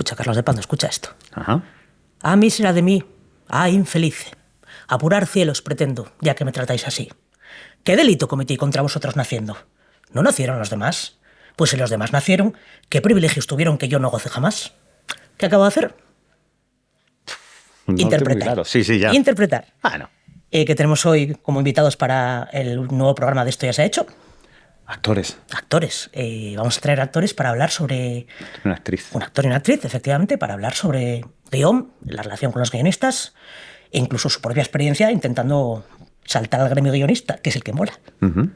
Escucha, Carlos de Pando, escucha esto. Ajá. Ah, mísera de mí, infelice. Apurar cielos pretendo, ya que me tratáis así. ¿Qué delito cometí contra vosotros naciendo? ¿No nacieron los demás? Pues si los demás nacieron, ¿qué privilegios tuvieron que yo no goce jamás? ¿Qué acabo de hacer? No Interpretar. muy claro. Sí, ya. Interpretar. Bueno. Que tenemos hoy como invitados para el nuevo programa de Esto ya se ha hecho. Actores. Actores. Vamos a traer actores para hablar sobre... Una actriz. Un actor y una actriz, efectivamente, para hablar sobre guión, la relación con los guionistas e incluso su propia experiencia intentando saltar al gremio guionista, que es el que mola. Uh-huh.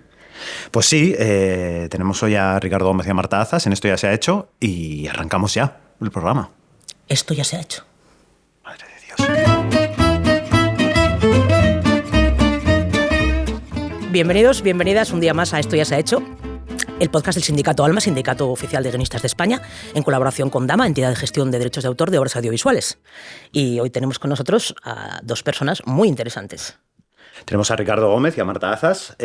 Pues sí, tenemos hoy a Ricardo Gómez y a Marta Azas en Esto ya se ha hecho y arrancamos ya el programa. Esto ya se ha hecho. Madre de Dios. Bienvenidos, bienvenidas un día más a Esto ya se ha hecho, el podcast del Sindicato ALMA, Sindicato Oficial de Guionistas de España, en colaboración con DAMA, Entidad de Gestión de Derechos de Autor de Obras Audiovisuales. Y hoy tenemos con nosotros a dos personas muy interesantes. Tenemos a Ricardo Gómez y a Marta Azas,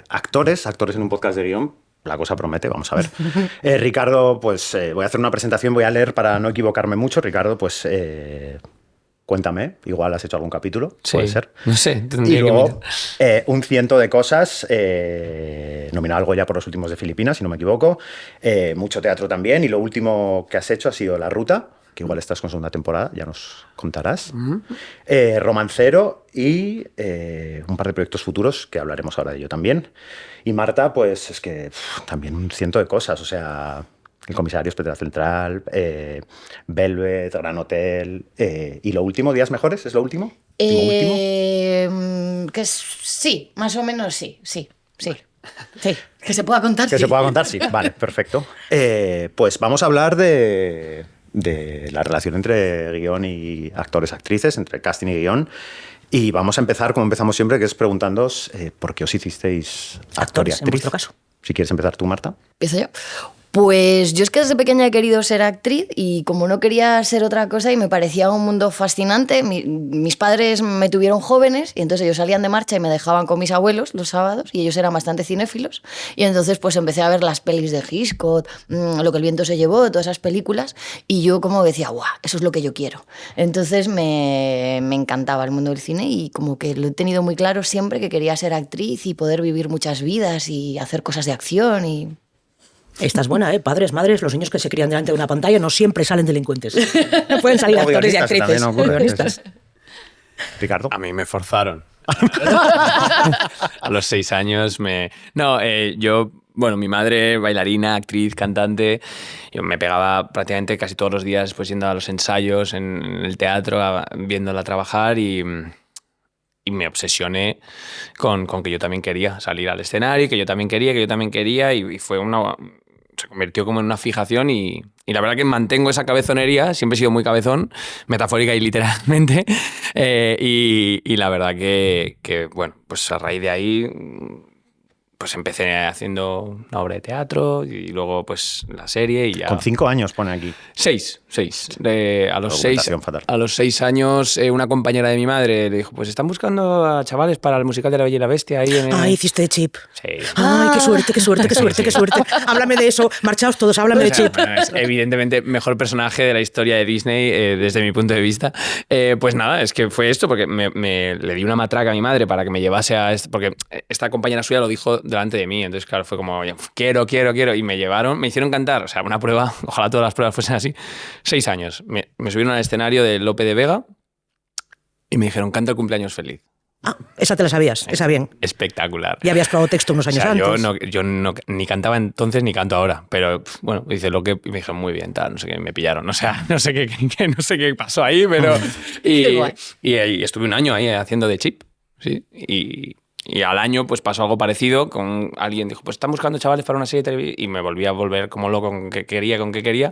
actores en un podcast de guión. La cosa promete, vamos a ver. Ricardo, pues voy a hacer una presentación, voy a leer para no equivocarme mucho. Ricardo, pues cuéntame, igual has hecho algún capítulo, sí, puede ser. No sé, tendría que mirar. Un ciento de cosas, nominado algo ya por Los Últimos de Filipinas, si no me equivoco. Mucho teatro también, y lo último que has hecho ha sido La Ruta, que igual estás con segunda temporada, ya nos contarás. Uh-huh. Romancero y un par de proyectos futuros, que hablaremos ahora de ello también. Y Marta, pues es que también un ciento de cosas, o sea, El Comisario, Espectral Central, Velvet, Gran Hotel, y lo último, Días Mejores, ¿es lo último? Que sí, más o menos sí. Que se pueda contar, Que se pueda contar, sí. Vale, perfecto. Pues vamos a hablar de la relación entre guión y actores-actrices, entre casting y guión. Y vamos a empezar, como empezamos siempre, que es preguntándoos por qué os hicisteis actor y actriz. En vuestro caso. Si quieres empezar tú, Marta. ¿Empiezo yo? Pues yo es que desde pequeña he querido ser actriz y como no quería ser otra cosa y me parecía un mundo fascinante, mis padres me tuvieron jóvenes y entonces ellos salían de marcha y me dejaban con mis abuelos los sábados y ellos eran bastante cinéfilos y entonces pues empecé a ver las pelis de Hitchcock, Lo que el viento se llevó, todas esas películas y yo como decía, ¡guau! Eso es lo que yo quiero. Entonces me encantaba el mundo del cine y como que lo he tenido muy claro siempre que quería ser actriz y poder vivir muchas vidas y hacer cosas de acción y... Esta es buena, ¿eh? Padres, madres, los niños que se crían delante de una pantalla no siempre salen delincuentes. No pueden salir actores y actrices. Guionistas. Ricardo. A mí me forzaron. A los 6 años me... No, yo... Bueno, mi madre, bailarina, actriz, cantante, yo me pegaba prácticamente casi todos los días pues yendo a los ensayos en el teatro, viéndola trabajar y me obsesioné con que yo también quería salir al escenario, que yo también quería y fue se convirtió como en una fijación y la verdad que mantengo esa cabezonería, siempre he sido muy cabezón, metafórica y literalmente, y la verdad que, bueno, pues a raíz de ahí pues empecé haciendo una obra de teatro y luego pues la serie y ya... Con 5 años pone aquí. 6. A los 6 años una compañera de mi madre le dijo, pues están buscando a chavales para el musical de La Bella y la Bestia. Ahí hiciste de Chip. Sí. Ay, qué suerte. Háblame de eso. Marchaos todos, háblame de Chip. Bueno, es evidentemente mejor personaje de la historia de Disney desde mi punto de vista. Pues nada, es que fue esto porque le di una matraca a mi madre para que me llevase a esto, porque esta compañera suya lo dijo delante de mí, entonces claro, fue como quiero y me llevaron, me hicieron cantar, o sea, una prueba, ojalá todas las pruebas fuesen así, 6 años, me subieron al escenario de Lope de Vega y me dijeron canta el cumpleaños feliz. Esa te la sabías, esa bien. Espectacular. Ya habías probado texto unos años antes. Yo no, ni cantaba entonces ni canto ahora, pero bueno, dice lo que y me dijeron muy bien, tal, no sé qué, me pillaron, o sea, no sé qué pasó ahí, pero y estuve un año ahí haciendo de Chip, sí, y al año pues pasó algo parecido, con alguien dijo, pues están buscando chavales para una serie de televisión y me volví a volver como loco con qué quería.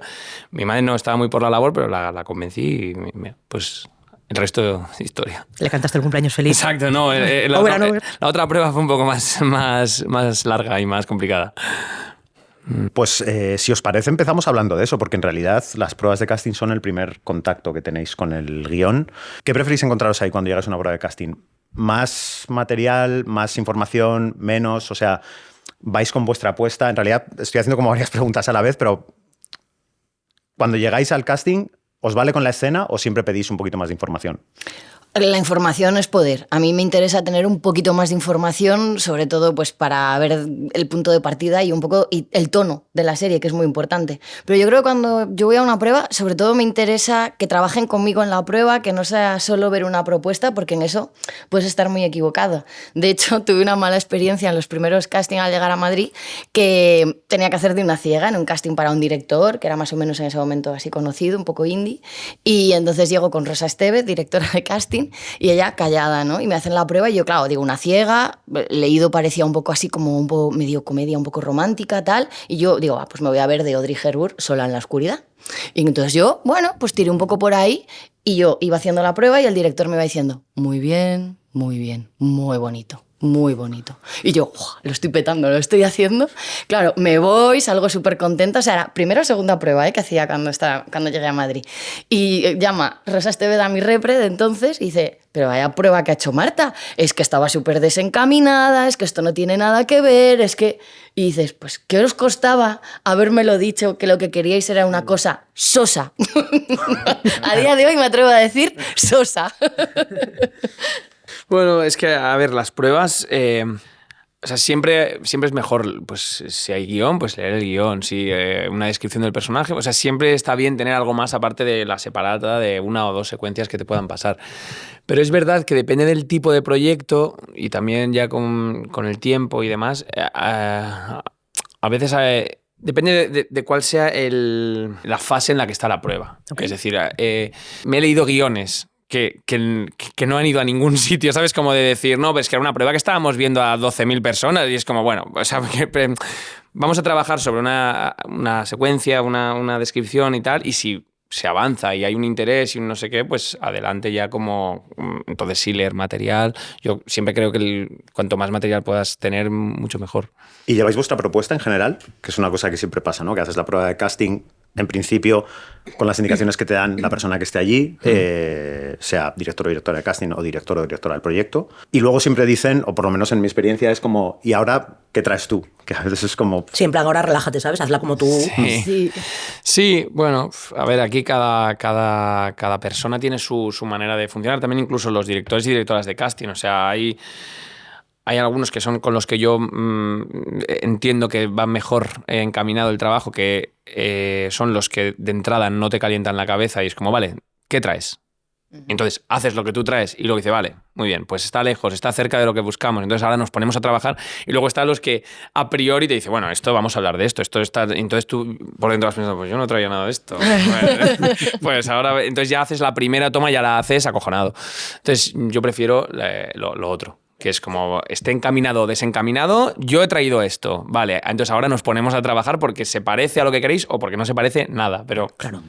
Mi madre no estaba muy por la labor, pero la convencí y pues el resto de historia. Le cantaste el cumpleaños feliz. Exacto, no. La otra prueba fue un poco más larga y más complicada. Pues si os parece empezamos hablando de eso, porque en realidad las pruebas de casting son el primer contacto que tenéis con el guión. ¿Qué preferís encontraros ahí cuando llegáis a una prueba de casting? ¿Más material, más información, menos? O sea, ¿vais con vuestra apuesta? En realidad estoy haciendo como varias preguntas a la vez, pero Cuando llegáis al casting, ¿os vale con la escena o siempre pedís un poquito más de información? La información es poder. A mí me interesa tener un poquito más de información, sobre todo pues para ver el punto de partida y un poco el tono de la serie, que es muy importante. Pero yo creo que cuando yo voy a una prueba, sobre todo me interesa que trabajen conmigo en la prueba, que no sea solo ver una propuesta, porque en eso puedes estar muy equivocado. De hecho, tuve una mala experiencia en los primeros castings al llegar a Madrid, que tenía que hacer de una ciega en un casting para un director, que era más o menos en ese momento así conocido, un poco indie. Y entonces llego con Rosa Estevez, directora de casting, y ella callada, ¿no? Y me hacen la prueba y yo, claro, digo, una ciega, leído parecía un poco así como un poco medio comedia, un poco romántica, tal, y yo digo, pues me voy a ver de Audrey Hepburn sola en la oscuridad. Y entonces yo, bueno, pues tiré un poco por ahí y yo iba haciendo la prueba y el director me iba diciendo, muy bien, muy bonito. Muy bonito. Y yo, lo estoy petando, lo estoy haciendo. Claro, me voy, salgo súper contenta. O sea, era primera o segunda prueba que hacía cuando llegué a Madrid. Y llama Rosa Estevez a mi repre de entonces y dice, pero vaya prueba que ha hecho Marta. Es que estaba súper desencaminada, es que esto no tiene nada que ver, es que... Y dices, pues, ¿qué os costaba habérmelo dicho que lo que queríais era una cosa sosa? A día de hoy me atrevo a decir sosa. Bueno, es que, a ver, las pruebas... o sea, siempre es mejor, pues, si hay guión, pues leer el guión, si una descripción del personaje, o sea, siempre está bien tener algo más aparte de la separata de una o dos secuencias que te puedan pasar. Pero es verdad que depende del tipo de proyecto y también ya con el tiempo y demás, a veces... depende de cuál sea la fase en la que está la prueba. Okay. Es decir, me he leído guiones que no han ido a ningún sitio, ¿sabes? Como de decir, no, pues que era una prueba que estábamos viendo a 12.000 personas y es como, bueno, o sea, vamos a trabajar sobre una secuencia, una descripción y tal, y si se avanza y hay un interés y un no sé qué, pues adelante ya como... Entonces sí, leer material. Yo siempre creo que cuanto más material puedas tener, mucho mejor. ¿Y lleváis vuestra propuesta en general? Que es una cosa que siempre pasa, ¿no? Que haces la prueba de casting, en principio, con las indicaciones que te dan la persona que esté allí, sea director o directora de casting o director o directora del proyecto. Y luego siempre dicen, o por lo menos en mi experiencia, es como, ¿y ahora qué traes tú? Que a veces es como... Siempre ahora relájate, ¿sabes? Hazla como tú. Sí, bueno, a ver, aquí cada persona tiene su manera de funcionar. También incluso los directores y directoras de casting. O sea, hay algunos que son con los que yo entiendo que va mejor encaminado el trabajo, que son los que de entrada no te calientan la cabeza y es como, vale, ¿qué traes? Entonces haces lo que tú traes y luego dice, vale, muy bien, pues está lejos, está cerca de lo que buscamos, entonces ahora nos ponemos a trabajar. Y luego están los que a priori te dicen, bueno, esto vamos a hablar de esto está... Entonces tú por dentro vas pensando, pues yo no traía nada de esto. Bueno, pues ahora, entonces ya haces la primera toma, ya la haces acojonado. Entonces yo prefiero lo otro, que es como, esté encaminado o desencaminado, yo he traído esto, vale, entonces ahora nos ponemos a trabajar porque se parece a lo que queréis o porque no se parece nada, pero... Claro.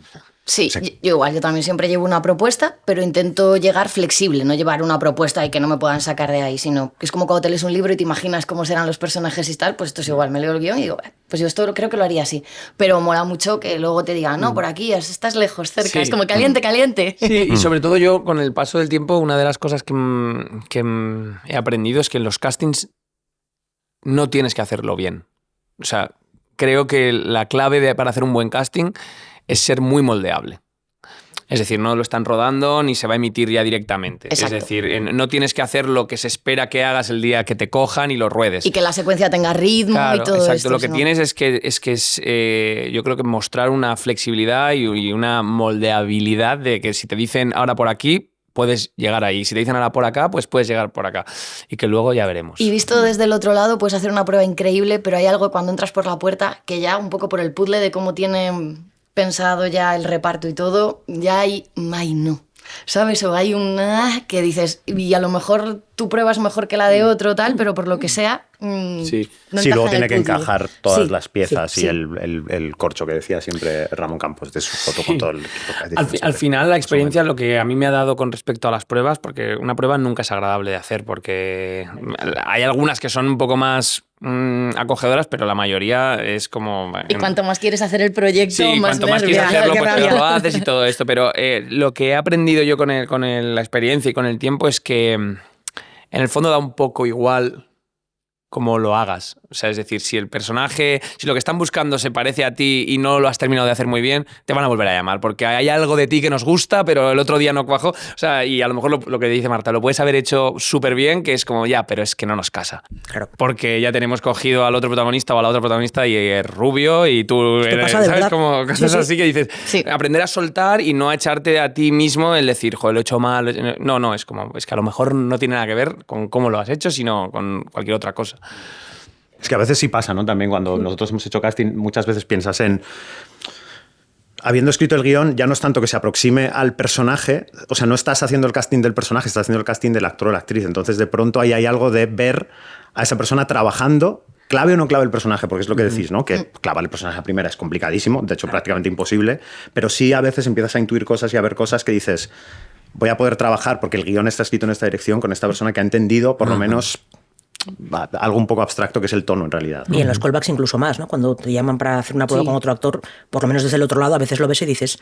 Sí, yo también siempre llevo una propuesta, pero intento llegar flexible, no llevar una propuesta y que no me puedan sacar de ahí, sino que es como cuando te lees un libro y te imaginas cómo serán los personajes y tal, pues esto es igual, me leo el guión y digo, pues yo esto creo que lo haría así, pero mola mucho que luego te digan, no, por aquí, estás lejos, cerca, sí. Es como caliente. Sí, y sobre todo yo, con el paso del tiempo, una de las cosas que he aprendido es que en los castings no tienes que hacerlo bien. O sea, creo que la clave para hacer un buen casting es ser muy moldeable. Es decir, no lo están rodando ni se va a emitir ya directamente. Exacto. Es decir, no tienes que hacer lo que se espera que hagas el día que te cojan y lo ruedes. Y que la secuencia tenga ritmo, claro, y todo exacto. esto. Lo que tienes es que yo creo que mostrar una flexibilidad y una moldeabilidad de que si te dicen ahora por aquí, puedes llegar ahí. Si te dicen ahora por acá, pues puedes llegar por acá. Y que luego ya veremos. Y visto desde el otro lado, puedes hacer una prueba increíble, pero hay algo cuando entras por la puerta que ya un poco por el puzzle de cómo tienen pensado ya el reparto y todo, ya hay no. ¿Sabes? O hay que dices, y a lo mejor tu prueba es mejor que la de otro, tal, pero por lo que sea... sí, luego tiene que encajar todas las piezas y el corcho que decía siempre Ramón Campos de su foto con todo el equipo. Al final, la experiencia, lo que a mí me ha dado con respecto a las pruebas, porque una prueba nunca es agradable de hacer, porque hay algunas que son un poco más acogedoras, pero la mayoría es como... Y cuanto más quieres hacer el proyecto, más cuanto más quieres hacerlo, pues peor lo haces y todo esto. Pero lo que he aprendido yo con la experiencia y con el tiempo es que en el fondo da un poco igual como lo hagas. O sea, es decir, si el personaje, si lo que están buscando se parece a ti y no lo has terminado de hacer muy bien, te van a volver a llamar, porque hay algo de ti que nos gusta, pero el otro día no cuajó. O sea, y a lo mejor lo que dice Marta, lo puedes haber hecho súper bien, que es como, ya, pero es que no nos casa. Claro. Porque ya tenemos cogido al otro protagonista o a la otra protagonista y es rubio y tú Esto eres, pasa de ¿sabes? verdad. Como cosas Sí, sí. así que dices, Sí. aprender a soltar y no a echarte a ti mismo el decir, joder, lo he hecho mal. No, es como, es que a lo mejor no tiene nada que ver con cómo lo has hecho, sino con cualquier otra cosa. Es que a veces sí pasa, ¿no? También cuando nosotros hemos hecho casting, muchas veces piensas en... Habiendo escrito el guión, ya no es tanto que se aproxime al personaje, o sea, no estás haciendo el casting del personaje, estás haciendo el casting del actor o la actriz. Entonces, de pronto ahí hay algo de ver a esa persona trabajando, clave o no clave el personaje, porque es lo que decís, ¿no? Que clavar el personaje a primera es complicadísimo, de hecho prácticamente imposible, pero sí a veces empiezas a intuir cosas y a ver cosas que dices, voy a poder trabajar porque el guión está escrito en esta dirección con esta persona que ha entendido, por lo menos... algo un poco abstracto que es el tono en realidad, ¿no? Y en los callbacks incluso más, ¿no? Cuando te llaman para hacer una prueba Sí. con otro actor, por lo menos desde el otro lado, a veces lo ves y dices,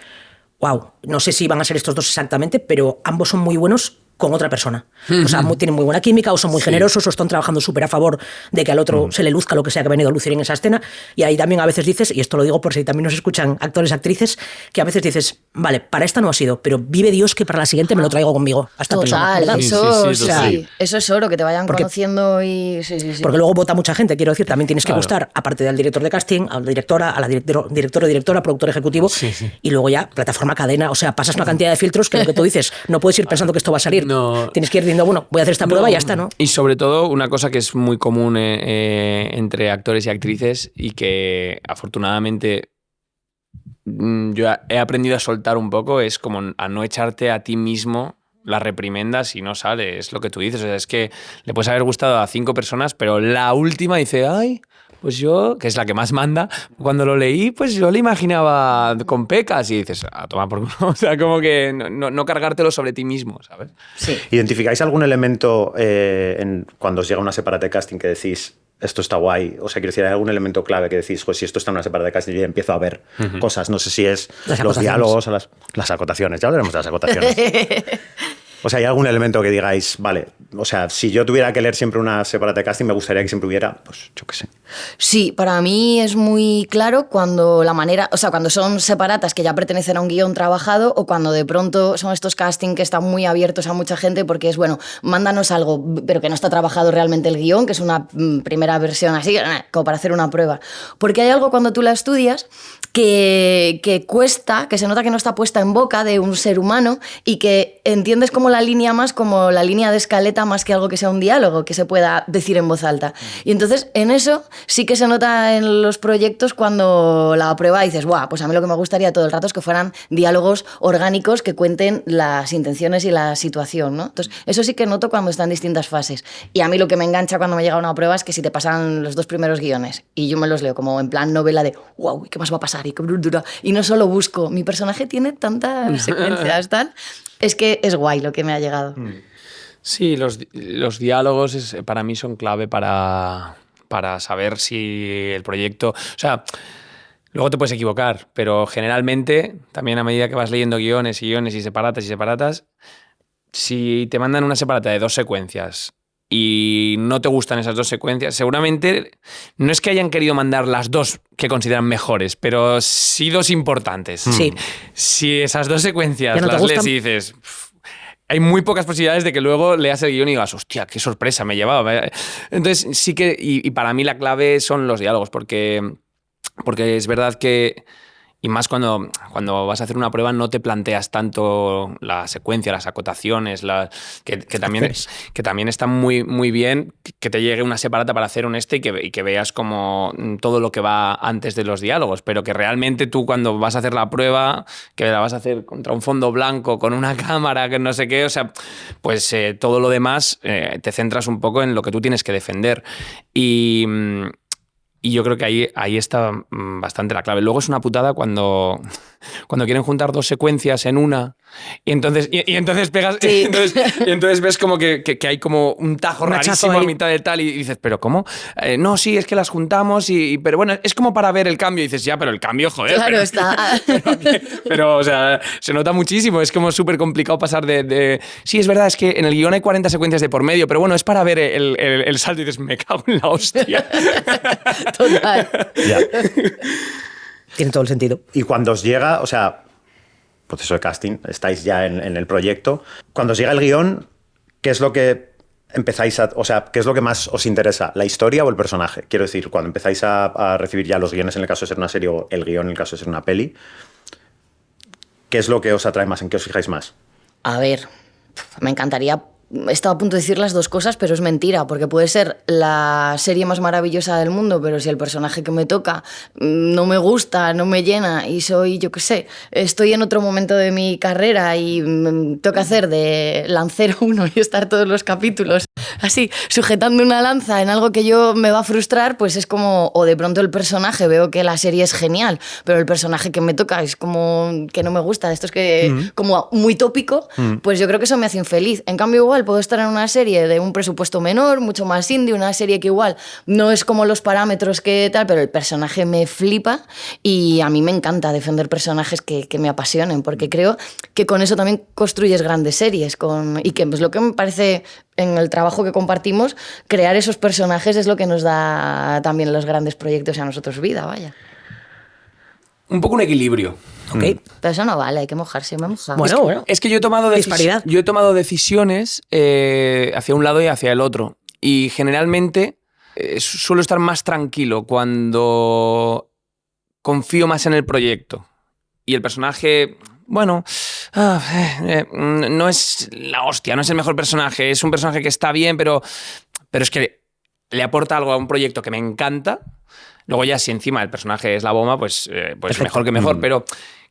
wow, no sé si van a ser estos dos exactamente, pero ambos son muy buenos con otra persona. O sea, tienen muy buena química, o son muy generosos, o están trabajando súper a favor de que al otro se le luzca lo que sea que ha venido a lucir en esa escena. Y ahí también a veces dices, y esto lo digo por si también nos escuchan actores, actrices, que a veces dices, vale, para esta no ha sido, pero vive Dios que para la siguiente me lo traigo conmigo. A esta persona, Total, ¿verdad? eso, Sí, total. sí, eso es oro, que te vayan Porque- conociendo y... Sí. Porque luego vota mucha gente, quiero decir, también tienes que Claro. gustar, aparte del director de casting, a la directora, director o directora, productor ejecutivo, y luego ya plataforma, cadena, o sea, pasas una cantidad de filtros que lo que tú dices, no puedes ir pensando que esto va a salir. No. Tienes que ir diciendo, bueno, voy a hacer esta prueba y ya está, ¿no? Y sobre todo, una cosa que es muy común entre actores y actrices y que afortunadamente yo he aprendido a soltar un poco, es como a no echarte a ti mismo la reprimenda si no sale. Es lo que tú dices. O sea, es que le puedes haber gustado a 5 personas, pero la última dice, ay, pues yo, que es la que más manda, cuando lo leí, pues yo le imaginaba con pecas y dices, a tomar por culo. O sea, como que no cargártelo sobre ti mismo, ¿sabes? Sí. ¿Identificáis algún elemento cuando os llega una separata de casting que decís, esto está guay? O sea, quiero decir, ¿hay algún elemento clave que decís, pues si esto está en una separata de casting, yo ya empiezo a ver cosas? No sé si es Las los acotaciones. diálogos o las acotaciones. Ya hablaremos de las acotaciones. O sea, ¿hay algún elemento que digáis, vale, o sea, si yo tuviera que leer siempre una separata de casting, me gustaría que siempre hubiera, pues yo qué sé. Sí, para mí es muy claro cuando la manera, o sea, cuando son separatas que ya pertenecen a un guión trabajado o cuando de pronto son estos casting que están muy abiertos a mucha gente porque es, bueno, mándanos algo, pero que no está trabajado realmente el guión, que es una primera versión así, como para hacer una prueba. Porque hay algo cuando tú la estudias que cuesta, que se nota que no está puesta en boca de un ser humano y que entiendes como la línea más como la línea de escaleta más que algo que sea un diálogo que se pueda decir en voz alta. Y entonces en eso sí que se nota en los proyectos cuando la prueba dices, guau, pues a mí lo que me gustaría todo el rato es que fueran diálogos orgánicos que cuenten las intenciones y la situación, ¿no? Entonces eso sí que noto cuando está en distintas fases. Y a mí lo que me engancha cuando me llega una prueba es que si te pasan los 2 primeros guiones y yo me los leo como en plan novela de, wow, ¿qué más va a pasar? Y no solo busco, mi personaje tiene tantas secuencias, tal, es que es guay lo que me ha llegado. Sí, los diálogos para mí son clave para saber si el proyecto... O sea, luego te puedes equivocar, pero generalmente, también a medida que vas leyendo guiones y separatas, si te mandan una separata de 2 secuencias y no te gustan esas 2 secuencias, seguramente no es que hayan querido mandar las 2 que consideran mejores, pero sí 2 importantes. Sí. Si esas 2 secuencias Ya no te las lees gustan. y dices... Hay muy pocas posibilidades de que luego leas el guión y digas, hostia, qué sorpresa me llevaba. Entonces, sí que, y para mí la clave son los diálogos, porque es verdad que, y más cuando vas a hacer una prueba, no te planteas tanto la secuencia, las acotaciones, que también está muy, muy bien que te llegue una separata para hacer un y que veas como todo lo que va antes de los diálogos, pero que realmente tú cuando vas a hacer la prueba, que la vas a hacer contra un fondo blanco, con una cámara, que no sé qué, o sea, pues todo lo demás te centras un poco en lo que tú tienes que defender. Y Y yo creo que ahí está bastante la clave. Luego es una putada cuando quieren juntar dos secuencias en una y entonces pegas Sí. y entonces ves como que hay como un tajo Un hachazo rarísimo a ahí. mitad de tal y dices, ¿pero cómo? No, sí, es que las juntamos pero bueno, es como para ver el cambio y dices, ya, pero el cambio, joder. Claro, pero- está. Pero, o sea, se nota muchísimo. Es como súper complicado pasar de... Sí, es verdad, es que en el guión hay 40 secuencias de por medio, pero bueno, es para ver el salto y dices, me cago en la hostia. Total. Ya. Tiene todo el sentido. Y cuando os llega, o sea, proceso de casting, estáis ya en el proyecto, cuando os llega el guión, ¿qué es lo que empezáis a, o sea, qué es lo que más os interesa, la historia o el personaje? Quiero decir, cuando empezáis a recibir ya los guiones en el caso de ser una serie o el guión en el caso de ser una peli, ¿qué es lo que os atrae más? ¿En qué os fijáis más? A ver, me encantaría. He estado a punto de decir las dos cosas, pero es mentira, porque puede ser la serie más maravillosa del mundo, pero si el personaje que me toca no me gusta, no me llena y soy, yo qué sé, estoy en otro momento de mi carrera y toca hacer de lancero uno y estar todos los capítulos así, sujetando una lanza en algo que yo me va a frustrar, pues es como, o de pronto el personaje, veo que la serie es genial, pero el personaje que me toca es como que no me gusta, esto es que como muy tópico, pues yo creo que eso me hace infeliz. En cambio, igual puedo estar en una serie de un presupuesto menor, mucho más indie, una serie que igual no es como los parámetros que tal, pero el personaje me flipa y a mí me encanta defender personajes que me apasionen, porque creo que con eso también construyes grandes series, y que es lo que me parece en el trabajo que compartimos, crear esos personajes es lo que nos da también los grandes proyectos y a nosotros vida, vaya. Un poco un equilibrio. ¿Ok? Pero eso no vale, hay que mojarse, me he mojado. Bueno. Es que yo he tomado, Disparidad. yo he tomado decisiones hacia un lado y hacia el otro. Y generalmente suelo estar más tranquilo cuando confío más en el proyecto. Y el personaje, bueno, no es la hostia, no es el mejor personaje. Es un personaje que está bien, pero es que le aporta algo a un proyecto que me encanta. Luego ya si encima el personaje es la bomba, pues mejor que mejor. Pero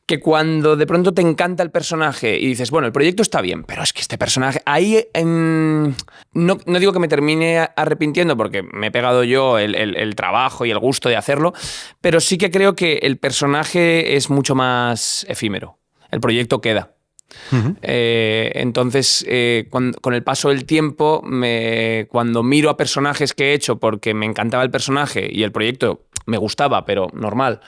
que cuando de pronto te encanta el personaje y dices, bueno, el proyecto está bien, pero es que este personaje... Ahí no digo que me termine arrepintiendo porque me he pegado yo el trabajo y el gusto de hacerlo, pero sí que creo que el personaje es mucho más efímero. El proyecto queda. Entonces, con el paso del tiempo, cuando miro a personajes que he hecho porque me encantaba el personaje y el proyecto me gustaba, pero normal,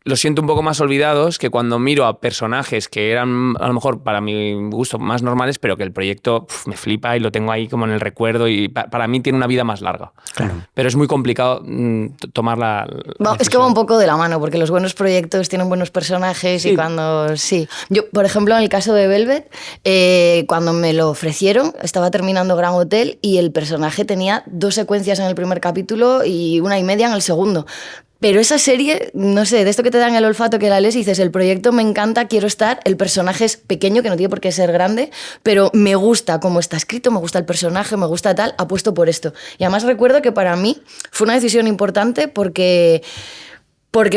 los siento un poco más olvidados que cuando miro a personajes que eran a lo mejor para mi gusto más normales, pero que el proyecto me flipa y lo tengo ahí como en el recuerdo y para mí tiene una vida más larga. Claro. Pero es muy complicado tomar la es que va un poco de la mano, porque los buenos proyectos tienen buenos personajes Sí. y cuando... Sí. Yo, por ejemplo, en el caso de Velvet, cuando me lo ofrecieron, estaba terminando Gran Hotel y el personaje tenía 2 secuencias en el primer capítulo y 1.5 en el segundo. Pero esa serie, no sé, de esto que te dan el olfato que la lees y dices, el proyecto me encanta, quiero estar, el personaje es pequeño, que no tiene por qué ser grande, pero me gusta cómo está escrito, me gusta el personaje, me gusta tal, apuesto por esto. Y además recuerdo que para mí fue una decisión importante porque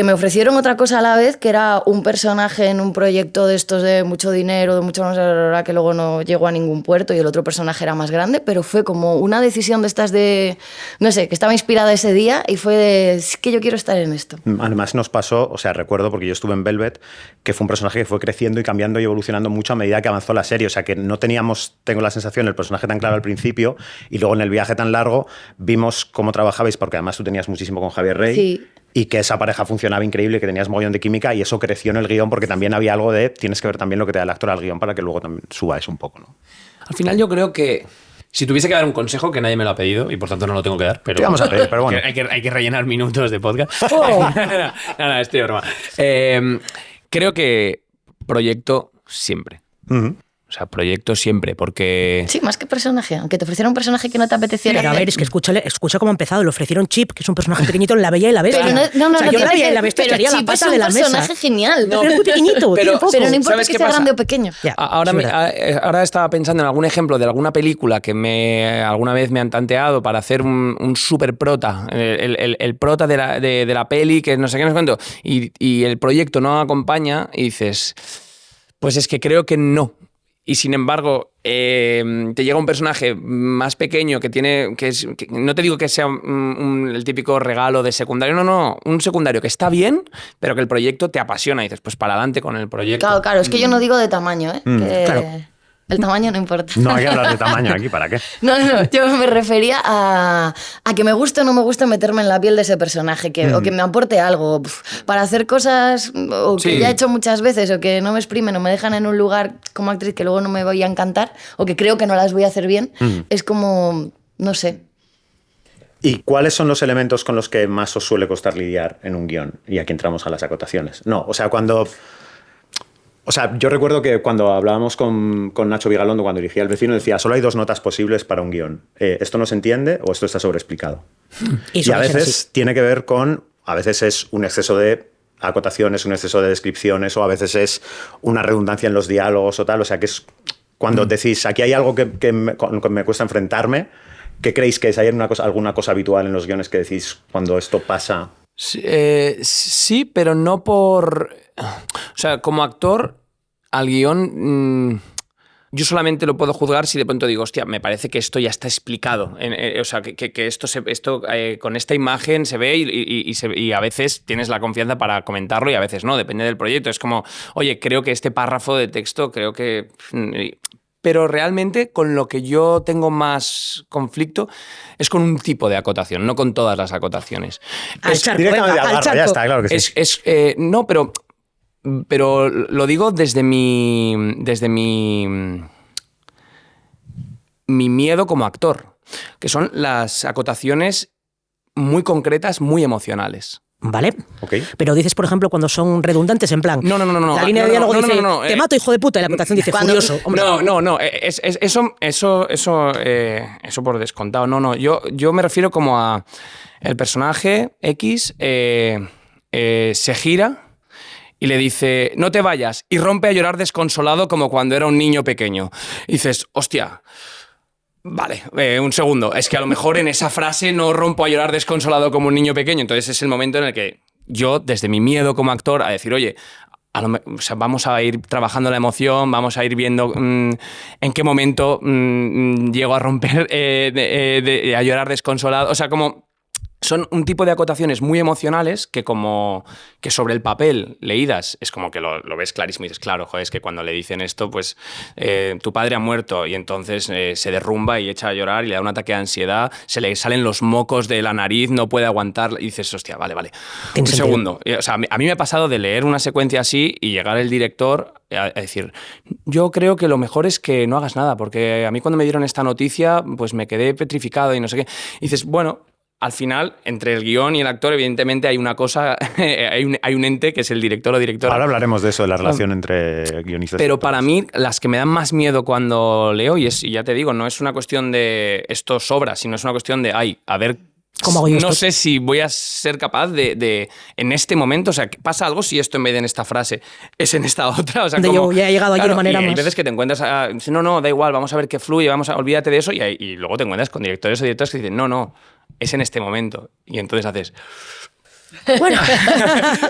me ofrecieron otra cosa a la vez, que era un personaje en un proyecto de estos de mucho dinero, de mucho más, que luego no llegó a ningún puerto y el otro personaje era más grande, pero fue como una decisión de estas de, no sé, que estaba inspirada ese día y fue de, es que yo quiero estar en esto. Además nos pasó, o sea, recuerdo porque yo estuve en Velvet, que fue un personaje que fue creciendo y cambiando y evolucionando mucho a medida que avanzó la serie, o sea, que no teníamos, tengo la sensación, el personaje tan claro al principio y luego en el viaje tan largo vimos cómo trabajabais, porque además tú tenías muchísimo con Javier Rey. Sí. Y que esa pareja funcionaba increíble, que tenías mogollón de química y eso creció en el guión porque también había algo de tienes que ver también lo que te da el actor al guión para que luego también suba eso un poco, ¿no? Al final yo creo que si tuviese que dar un consejo, que nadie me lo ha pedido y por tanto no lo tengo que dar, pero Te vamos a pedir, pero bueno. hay que rellenar minutos de podcast. No, estoy de broma. Creo que proyecto siempre. O sea, proyecto siempre, porque... Sí, más que personaje, aunque te ofrecieran un personaje que no te apeteciera. Pero a ver, es que escucha cómo ha empezado. Le ofrecieron Chip, que es un personaje pequeñito en La Bella y la Bestia. Pero no, o sea, yo en La Bella y la Bestia estaría la pata de la mesa. Es un personaje genial. No, pero es muy pequeñito, pero- tiene poco. Pero no importa ¿Sabes que qué sea pasa? grande o pequeño. Ya, Ahora, es verdad. ahora estaba pensando en algún ejemplo de alguna película que alguna vez me han tanteado para hacer un super prota, el prota de la peli, que no sé qué, no sé cuánto, y el proyecto no acompaña y dices, pues es que creo que no. y sin embargo te llega un personaje más pequeño que no te digo que sea el típico regalo de secundario, no, un secundario que está bien, pero que el proyecto te apasiona y dices, pues para adelante con el proyecto. Claro, es que yo no digo de tamaño, Claro. El tamaño no importa. No hay que hablar de tamaño aquí, ¿para qué? No, yo me refería a que me guste o no me guste meterme en la piel de ese personaje, o que me aporte algo. Para hacer cosas o que Sí. ya he hecho muchas veces, o que no me exprimen, o me dejan en un lugar como actriz que luego no me voy a encantar, o que creo que no las voy a hacer bien, es como, no sé. ¿Y cuáles son los elementos con los que más os suele costar lidiar en un guión? Y aquí entramos a las acotaciones. No, o sea, yo recuerdo que cuando hablábamos con Nacho Vigalondo, cuando dirigía El vecino, decía, solo hay 2 notas posibles para un guión. ¿Esto no se entiende o esto está sobreexplicado? Y a veces tiene que ver con, a veces es un exceso de acotaciones, un exceso de descripciones, o a veces es una redundancia en los diálogos o tal. O sea, que es cuando decís, aquí hay algo con que me cuesta enfrentarme. ¿Qué creéis que es? ¿Hay alguna cosa habitual en los guiones que decís cuando esto pasa? Sí, pero no por... O sea, como actor, al guión... yo solamente lo puedo juzgar si de pronto digo, hostia, me parece que esto ya está explicado. O sea, que esto con esta imagen se ve y a veces tienes la confianza para comentarlo y a veces no, depende del proyecto. Es como, oye, creo que este párrafo de texto, creo que... Pero realmente con lo que yo tengo más conflicto es con un tipo de acotación, no con todas las acotaciones. Al charco, Directamente venga, al al barro, ya charco. está, claro que sí. No, pero lo digo desde mi miedo como actor, que son las acotaciones muy concretas, muy emocionales. ¿Vale? Ok. Pero dices, por ejemplo, cuando son redundantes, en plan... No. La línea de diálogo dice, te mato, hijo de puta, y la acotación dice, furioso. Hombre. No. Eso por descontado. No. Yo me refiero como a el personaje X se gira y le dice, no te vayas, y rompe a llorar desconsolado como cuando era un niño pequeño. Y dices, hostia... Vale, un segundo. Es que a lo mejor en esa frase no rompo a llorar desconsolado como un niño pequeño. Entonces es el momento en el que yo, desde mi miedo como actor, a decir, oye, o sea, vamos a ir trabajando la emoción, vamos a ir viendo en qué momento llego a romper, a llorar desconsolado. O sea, como... Son un tipo de acotaciones muy emocionales que sobre el papel leídas es como que lo ves clarísimo y dices, claro, joder, es que cuando le dicen esto, pues tu padre ha muerto y entonces se derrumba y echa a llorar y le da un ataque de ansiedad, se le salen los mocos de la nariz, no puede aguantar y dices, hostia, vale. Un segundo. O sea, a mí me ha pasado de leer una secuencia así y llegar el director a decir, yo creo que lo mejor es que no hagas nada, porque a mí cuando me dieron esta noticia, pues me quedé petrificado y no sé qué. Y dices, bueno... Al final, entre el guión y el actor, evidentemente hay una cosa, hay un ente que es el director o directora. Ahora hablaremos de eso, de la relación entre guionistas. Pero para mí, las que me dan más miedo cuando leo, y ya te digo, no es una cuestión de esto sobra, sino es una cuestión de, a ver, ¿cómo hago yo esto? No sé si voy a ser capaz de en este momento, o sea, ¿pasa algo si esto en vez de en esta frase es en esta otra? O sea, Yo ya he llegado aquí de manera y hay más... veces que te encuentras, no, da igual, vamos a ver qué fluye, olvídate de eso, y luego te encuentras con directores o directoras que dicen, no, es en este momento. Y entonces haces... Bueno,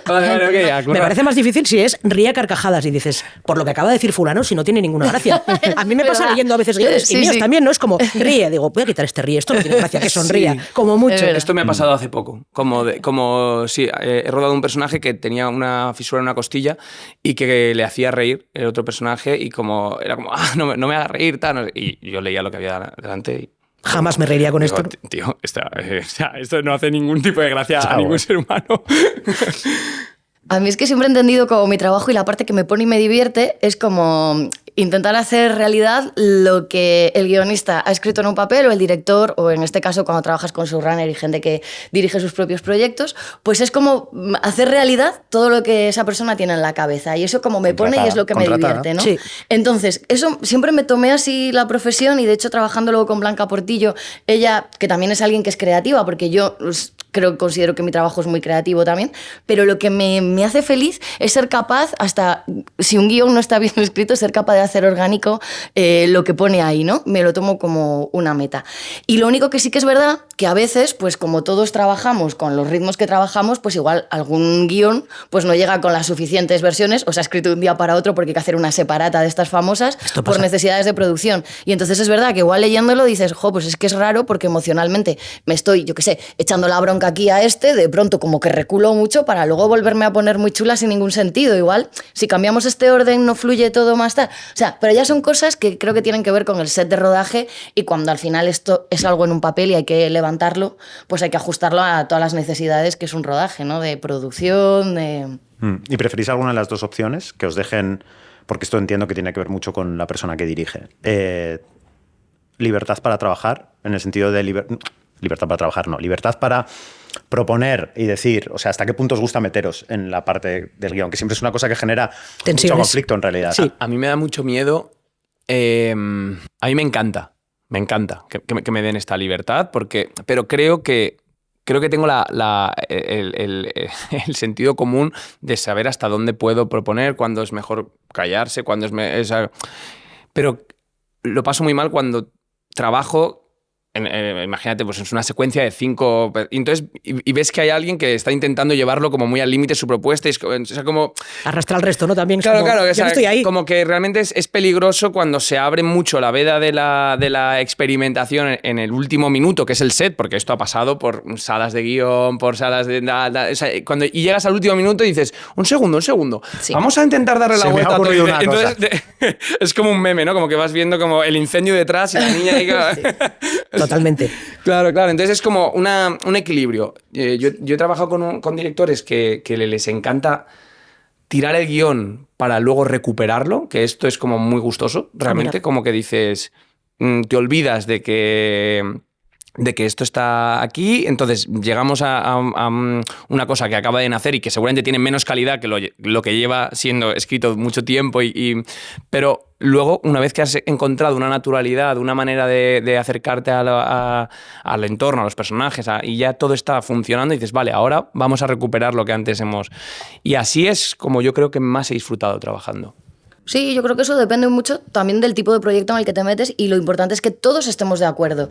okay, me parece más difícil si es ríe a carcajadas y dices, por lo que acaba de decir fulano, si no tiene ninguna gracia. A mí me pasa leyendo a veces guiones y míos también, ¿no? Es como, ríe, digo, voy a quitar este ríe, esto no tiene gracia, que sonría, como mucho. Esto me ha pasado hace poco, he rodado un personaje que tenía una fisura en una costilla y que le hacía reír el otro personaje y era como, no me haga reír, tal, y yo leía lo que había delante y... Jamás me reiría con esto. Tío, esto no hace ningún tipo de gracia a ningún ser humano. A mí es que siempre he entendido como mi trabajo y la parte que me pone y me divierte es como intentar hacer realidad lo que el guionista ha escrito en un papel o el director, o en este caso cuando trabajas con showrunner y gente que dirige sus propios proyectos, pues es como hacer realidad todo lo que esa persona tiene en la cabeza y eso como me pone y es lo que me divierte, ¿no? Sí. Entonces, eso siempre me tomé así la profesión y de hecho trabajando luego con Blanca Portillo, ella, que también es alguien que es creativa, porque yo considero que mi trabajo es muy creativo también, pero lo que me hace feliz es ser capaz, hasta si un guión no está bien escrito, ser capaz de hacer orgánico lo que pone ahí, ¿no? Me lo tomo como una meta. Y lo único que sí que es verdad, que a veces, pues como todos trabajamos con los ritmos que trabajamos, pues igual algún guión pues no llega con las suficientes versiones, o se ha escrito de un día para otro porque hay que hacer una separata de estas famosas por necesidades de producción. Y entonces es verdad que igual leyéndolo dices, pues es que es raro porque emocionalmente me estoy, yo qué sé, echando la bronca aquí a de pronto como que reculo mucho para luego volverme a poner muy chula sin ningún sentido. Igual, si cambiamos este orden no fluye todo más tal. O sea, pero ya son cosas que creo que tienen que ver con el set de rodaje, y cuando al final esto es algo en un papel y hay que levantarlo, pues hay que ajustarlo a todas las necesidades que es un rodaje, ¿no? De producción, de... ¿Y preferís alguna de las dos opciones? Que os dejen, porque esto entiendo que tiene que ver mucho con la persona que dirige. Libertad para trabajar, en el sentido de libertad para trabajar, no, libertad para proponer y decir, o sea, hasta qué punto os gusta meteros en la parte del guión, que siempre es una cosa que genera mucho conflicto en realidad. Sí. A mí me da mucho miedo, a mí me encanta que me den esta libertad, pero creo que tengo el sentido común de saber hasta dónde puedo proponer, cuándo es mejor callarse, cuándo pero lo paso muy mal cuando trabajo. Imagínate, pues es una secuencia de 5... Y ves que hay alguien que está intentando llevarlo como muy al límite su propuesta. Como... Arrastra al resto, ¿no? También claro, yo no estoy ahí. Como que realmente es peligroso cuando se abre mucho la veda de la experimentación en el último minuto, que es el set, porque esto ha pasado por salas de guión, por salas de... y llegas al último minuto y dices, un segundo, sí. Vamos a intentar darle la vuelta a todo. Entonces, es como un meme, ¿no? Como que vas viendo como el incendio detrás y la niña ahí... Sí. Totalmente. Claro. Entonces es como un equilibrio. Yo he trabajado con directores que les encanta tirar el guión para luego recuperarlo, que esto es como muy gustoso, realmente, como que dices, te olvidas de que esto está aquí, entonces llegamos a una cosa que acaba de nacer y que seguramente tiene menos calidad que lo que lleva siendo escrito mucho tiempo, pero luego, una vez que has encontrado una naturalidad, una manera de acercarte al entorno, a los personajes, y ya todo está funcionando, y dices, vale, ahora vamos a recuperar lo que antes hemos... Y así es como yo creo que más he disfrutado trabajando. Sí, yo creo que eso depende mucho también del tipo de proyecto en el que te metes, y lo importante es que todos estemos de acuerdo.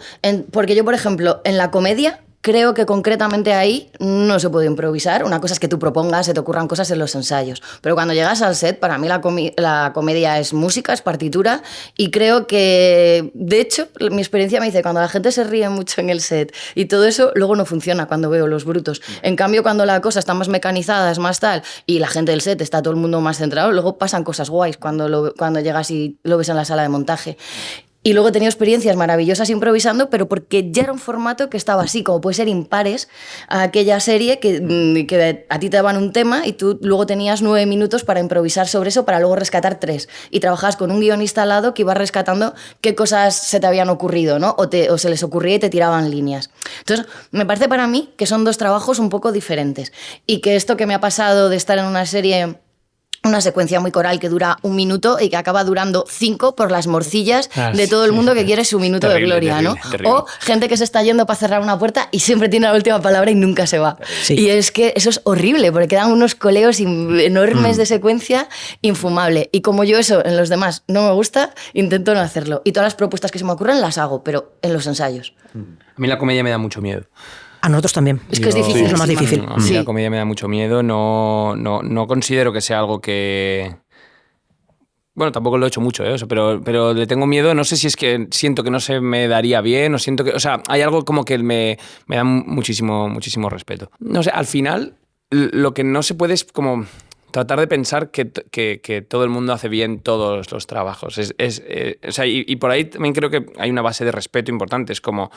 Porque yo, por ejemplo, en la comedia, creo que concretamente ahí no se puede improvisar. Una cosa es que tú propongas, se te ocurran cosas en los ensayos. Pero cuando llegas al set, para mí la comedia es música, es partitura, y creo que, de hecho, mi experiencia me dice, cuando la gente se ríe mucho en el set y todo eso, luego no funciona cuando veo los brutos. En cambio, cuando la cosa está más mecanizada, es más tal, y la gente del set está todo el mundo más centrado, luego pasan cosas guays cuando llegas y lo ves en la sala de montaje. Y luego he tenido experiencias maravillosas improvisando, pero porque ya era un formato que estaba así, como puede ser Impares, aquella serie que a ti te daban un tema y tú luego tenías 9 minutos para improvisar sobre eso, para luego rescatar 3. Y trabajabas con un guionista al lado que iba rescatando qué cosas se te habían ocurrido, ¿no? O se les ocurría y te tiraban líneas. Entonces, me parece para mí que son dos trabajos un poco diferentes. Y que esto que me ha pasado de estar en una serie... una secuencia muy coral que dura 1 minuto y que acaba durando 5 por las morcillas de todo el mundo que quiere su minuto de gloria, ¿no? Terrible. O gente que se está yendo para cerrar una puerta y siempre tiene la última palabra y nunca se va. Sí. Y es que eso es horrible, porque quedan unos coleos enormes de secuencia, infumable. Y como yo eso en los demás no me gusta, intento no hacerlo. Y todas las propuestas que se me ocurren las hago, pero en los ensayos. A mí la comedia me da mucho miedo. A nosotros también. Es que es difícil. Es lo más difícil. A mí la comedia me da mucho miedo. No considero que sea algo que... Bueno, tampoco lo he hecho mucho, ¿eh? O sea, pero le tengo miedo. No sé si es que siento que no se me daría bien o siento que... O sea, hay algo como que me da muchísimo respeto. No sé, al final lo que no se puede es como... tratar de pensar que todo el mundo hace bien todos los trabajos. O sea, y por ahí también creo que hay una base de respeto importante. Es como,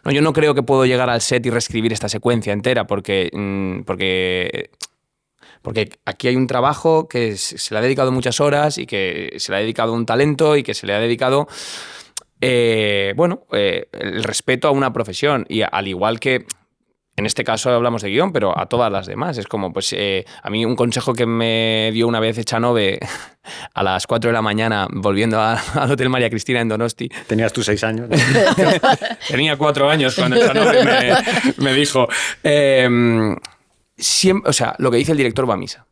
no, yo no creo que puedo llegar al set y reescribir esta secuencia entera porque aquí hay un trabajo que se le ha dedicado muchas horas y que se le ha dedicado un talento y que se le ha dedicado el respeto a una profesión. Y al igual que En este caso hablamos de guión, pero a todas las demás. Es como, pues, a mí un consejo que me dio una vez Echanove a las 4 de la mañana, volviendo al Hotel María Cristina en Donosti. Tenías tú 6 años, ¿no? Tenía 4 años cuando Echanove me dijo, o sea, lo que dice el director va a misa.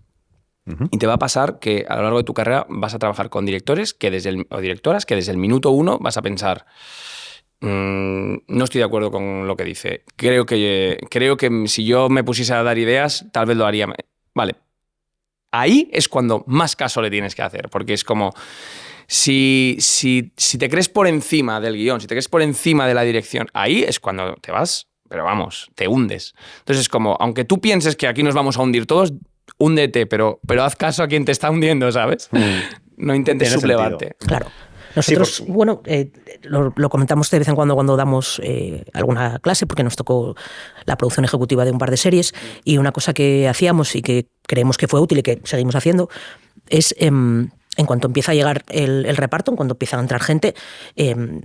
Y te va a pasar que a lo largo de tu carrera vas a trabajar con directores o directoras que desde el minuto 1 vas a pensar, no estoy de acuerdo con lo que dice. Creo que si yo me pusiese a dar ideas, tal vez lo haría. Vale. Ahí es cuando más caso le tienes que hacer, porque es como, si te crees por encima del guión, si te crees por encima de la dirección, ahí es cuando te vas, pero vamos, te hundes. Entonces es como, aunque tú pienses que aquí nos vamos a hundir todos, húndete, pero haz caso a quien te está hundiendo, ¿sabes? No intentes sublevarte. Claro. Nosotros, sí, bueno, lo comentamos de vez en cuando damos alguna clase, porque nos tocó la producción ejecutiva de un par de series, y una cosa que hacíamos y que creemos que fue útil y que seguimos haciendo es... en cuanto empieza a llegar el reparto, en cuanto empieza a entrar gente,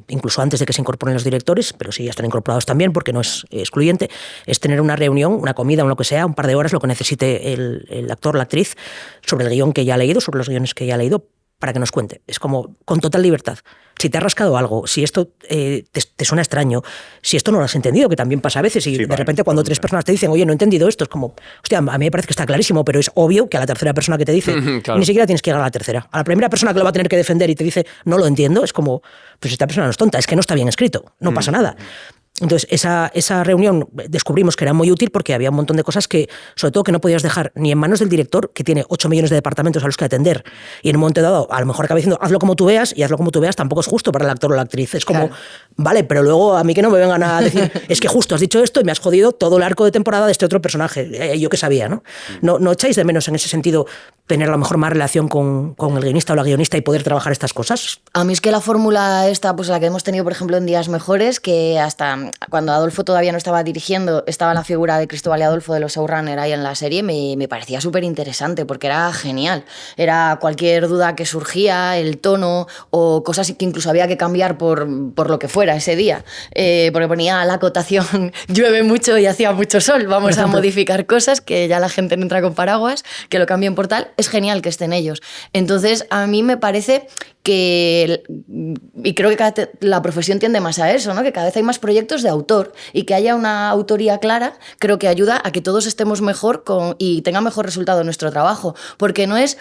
incluso antes de que se incorporen los directores, pero sí ya están incorporados también porque no es excluyente, es tener una reunión, una comida o lo que sea, un par de horas, lo que necesite el actor, la actriz, sobre el guión que ya ha leído, sobre los guiones que ya ha leído, para que nos cuente. Es como con total libertad. Si te ha rascado algo, si esto te suena extraño, si esto no lo has entendido, que también pasa a veces, y de repente cuando 3 personas te dicen, oye, no he entendido esto, es como, hostia, a mí me parece que está clarísimo, pero es obvio que a la tercera persona que te dice, claro. ni siquiera tienes que llegar a la tercera. A la primera persona que lo va a tener que defender y te dice, no lo entiendo, es como, pues esta persona no es tonta, es que no está bien escrito, no pasa nada. Entonces, esa reunión descubrimos que era muy útil porque había un montón de cosas que, sobre todo, que no podías dejar ni en manos del director, que tiene 8 millones de departamentos a los que atender, y en un momento dado, a lo mejor acaba diciendo, hazlo como tú veas, y hazlo como tú veas tampoco es justo para el actor o la actriz. Es como, vale, pero luego a mí que no me vengan a decir, es que justo has dicho esto y me has jodido todo el arco de temporada de este otro personaje. Yo que sabía, ¿no? No echáis de menos en ese sentido tener a lo mejor más relación con el guionista o la guionista y poder trabajar estas cosas. A mí es que la fórmula esta, pues la que hemos tenido, por ejemplo, en Días Mejores, que hasta cuando Adolfo todavía no estaba dirigiendo, estaba la figura de Cristóbal y Adolfo de los showrunner ahí en la serie, me parecía súper interesante porque era genial. Era cualquier duda que surgía, el tono o cosas que incluso había que cambiar por lo que fuera ese día. Porque ponía la acotación, llueve mucho y hacía mucho sol, vamos a modificar cosas, que ya la gente no entra con paraguas, que lo cambien por tal. Es genial que estén ellos. Entonces, a mí me parece que, y creo que la profesión tiende más a eso, ¿no? Que cada vez hay más proyectos de autor y que haya una autoría clara, creo que ayuda a que todos estemos mejor y tenga mejor resultado nuestro trabajo, porque no es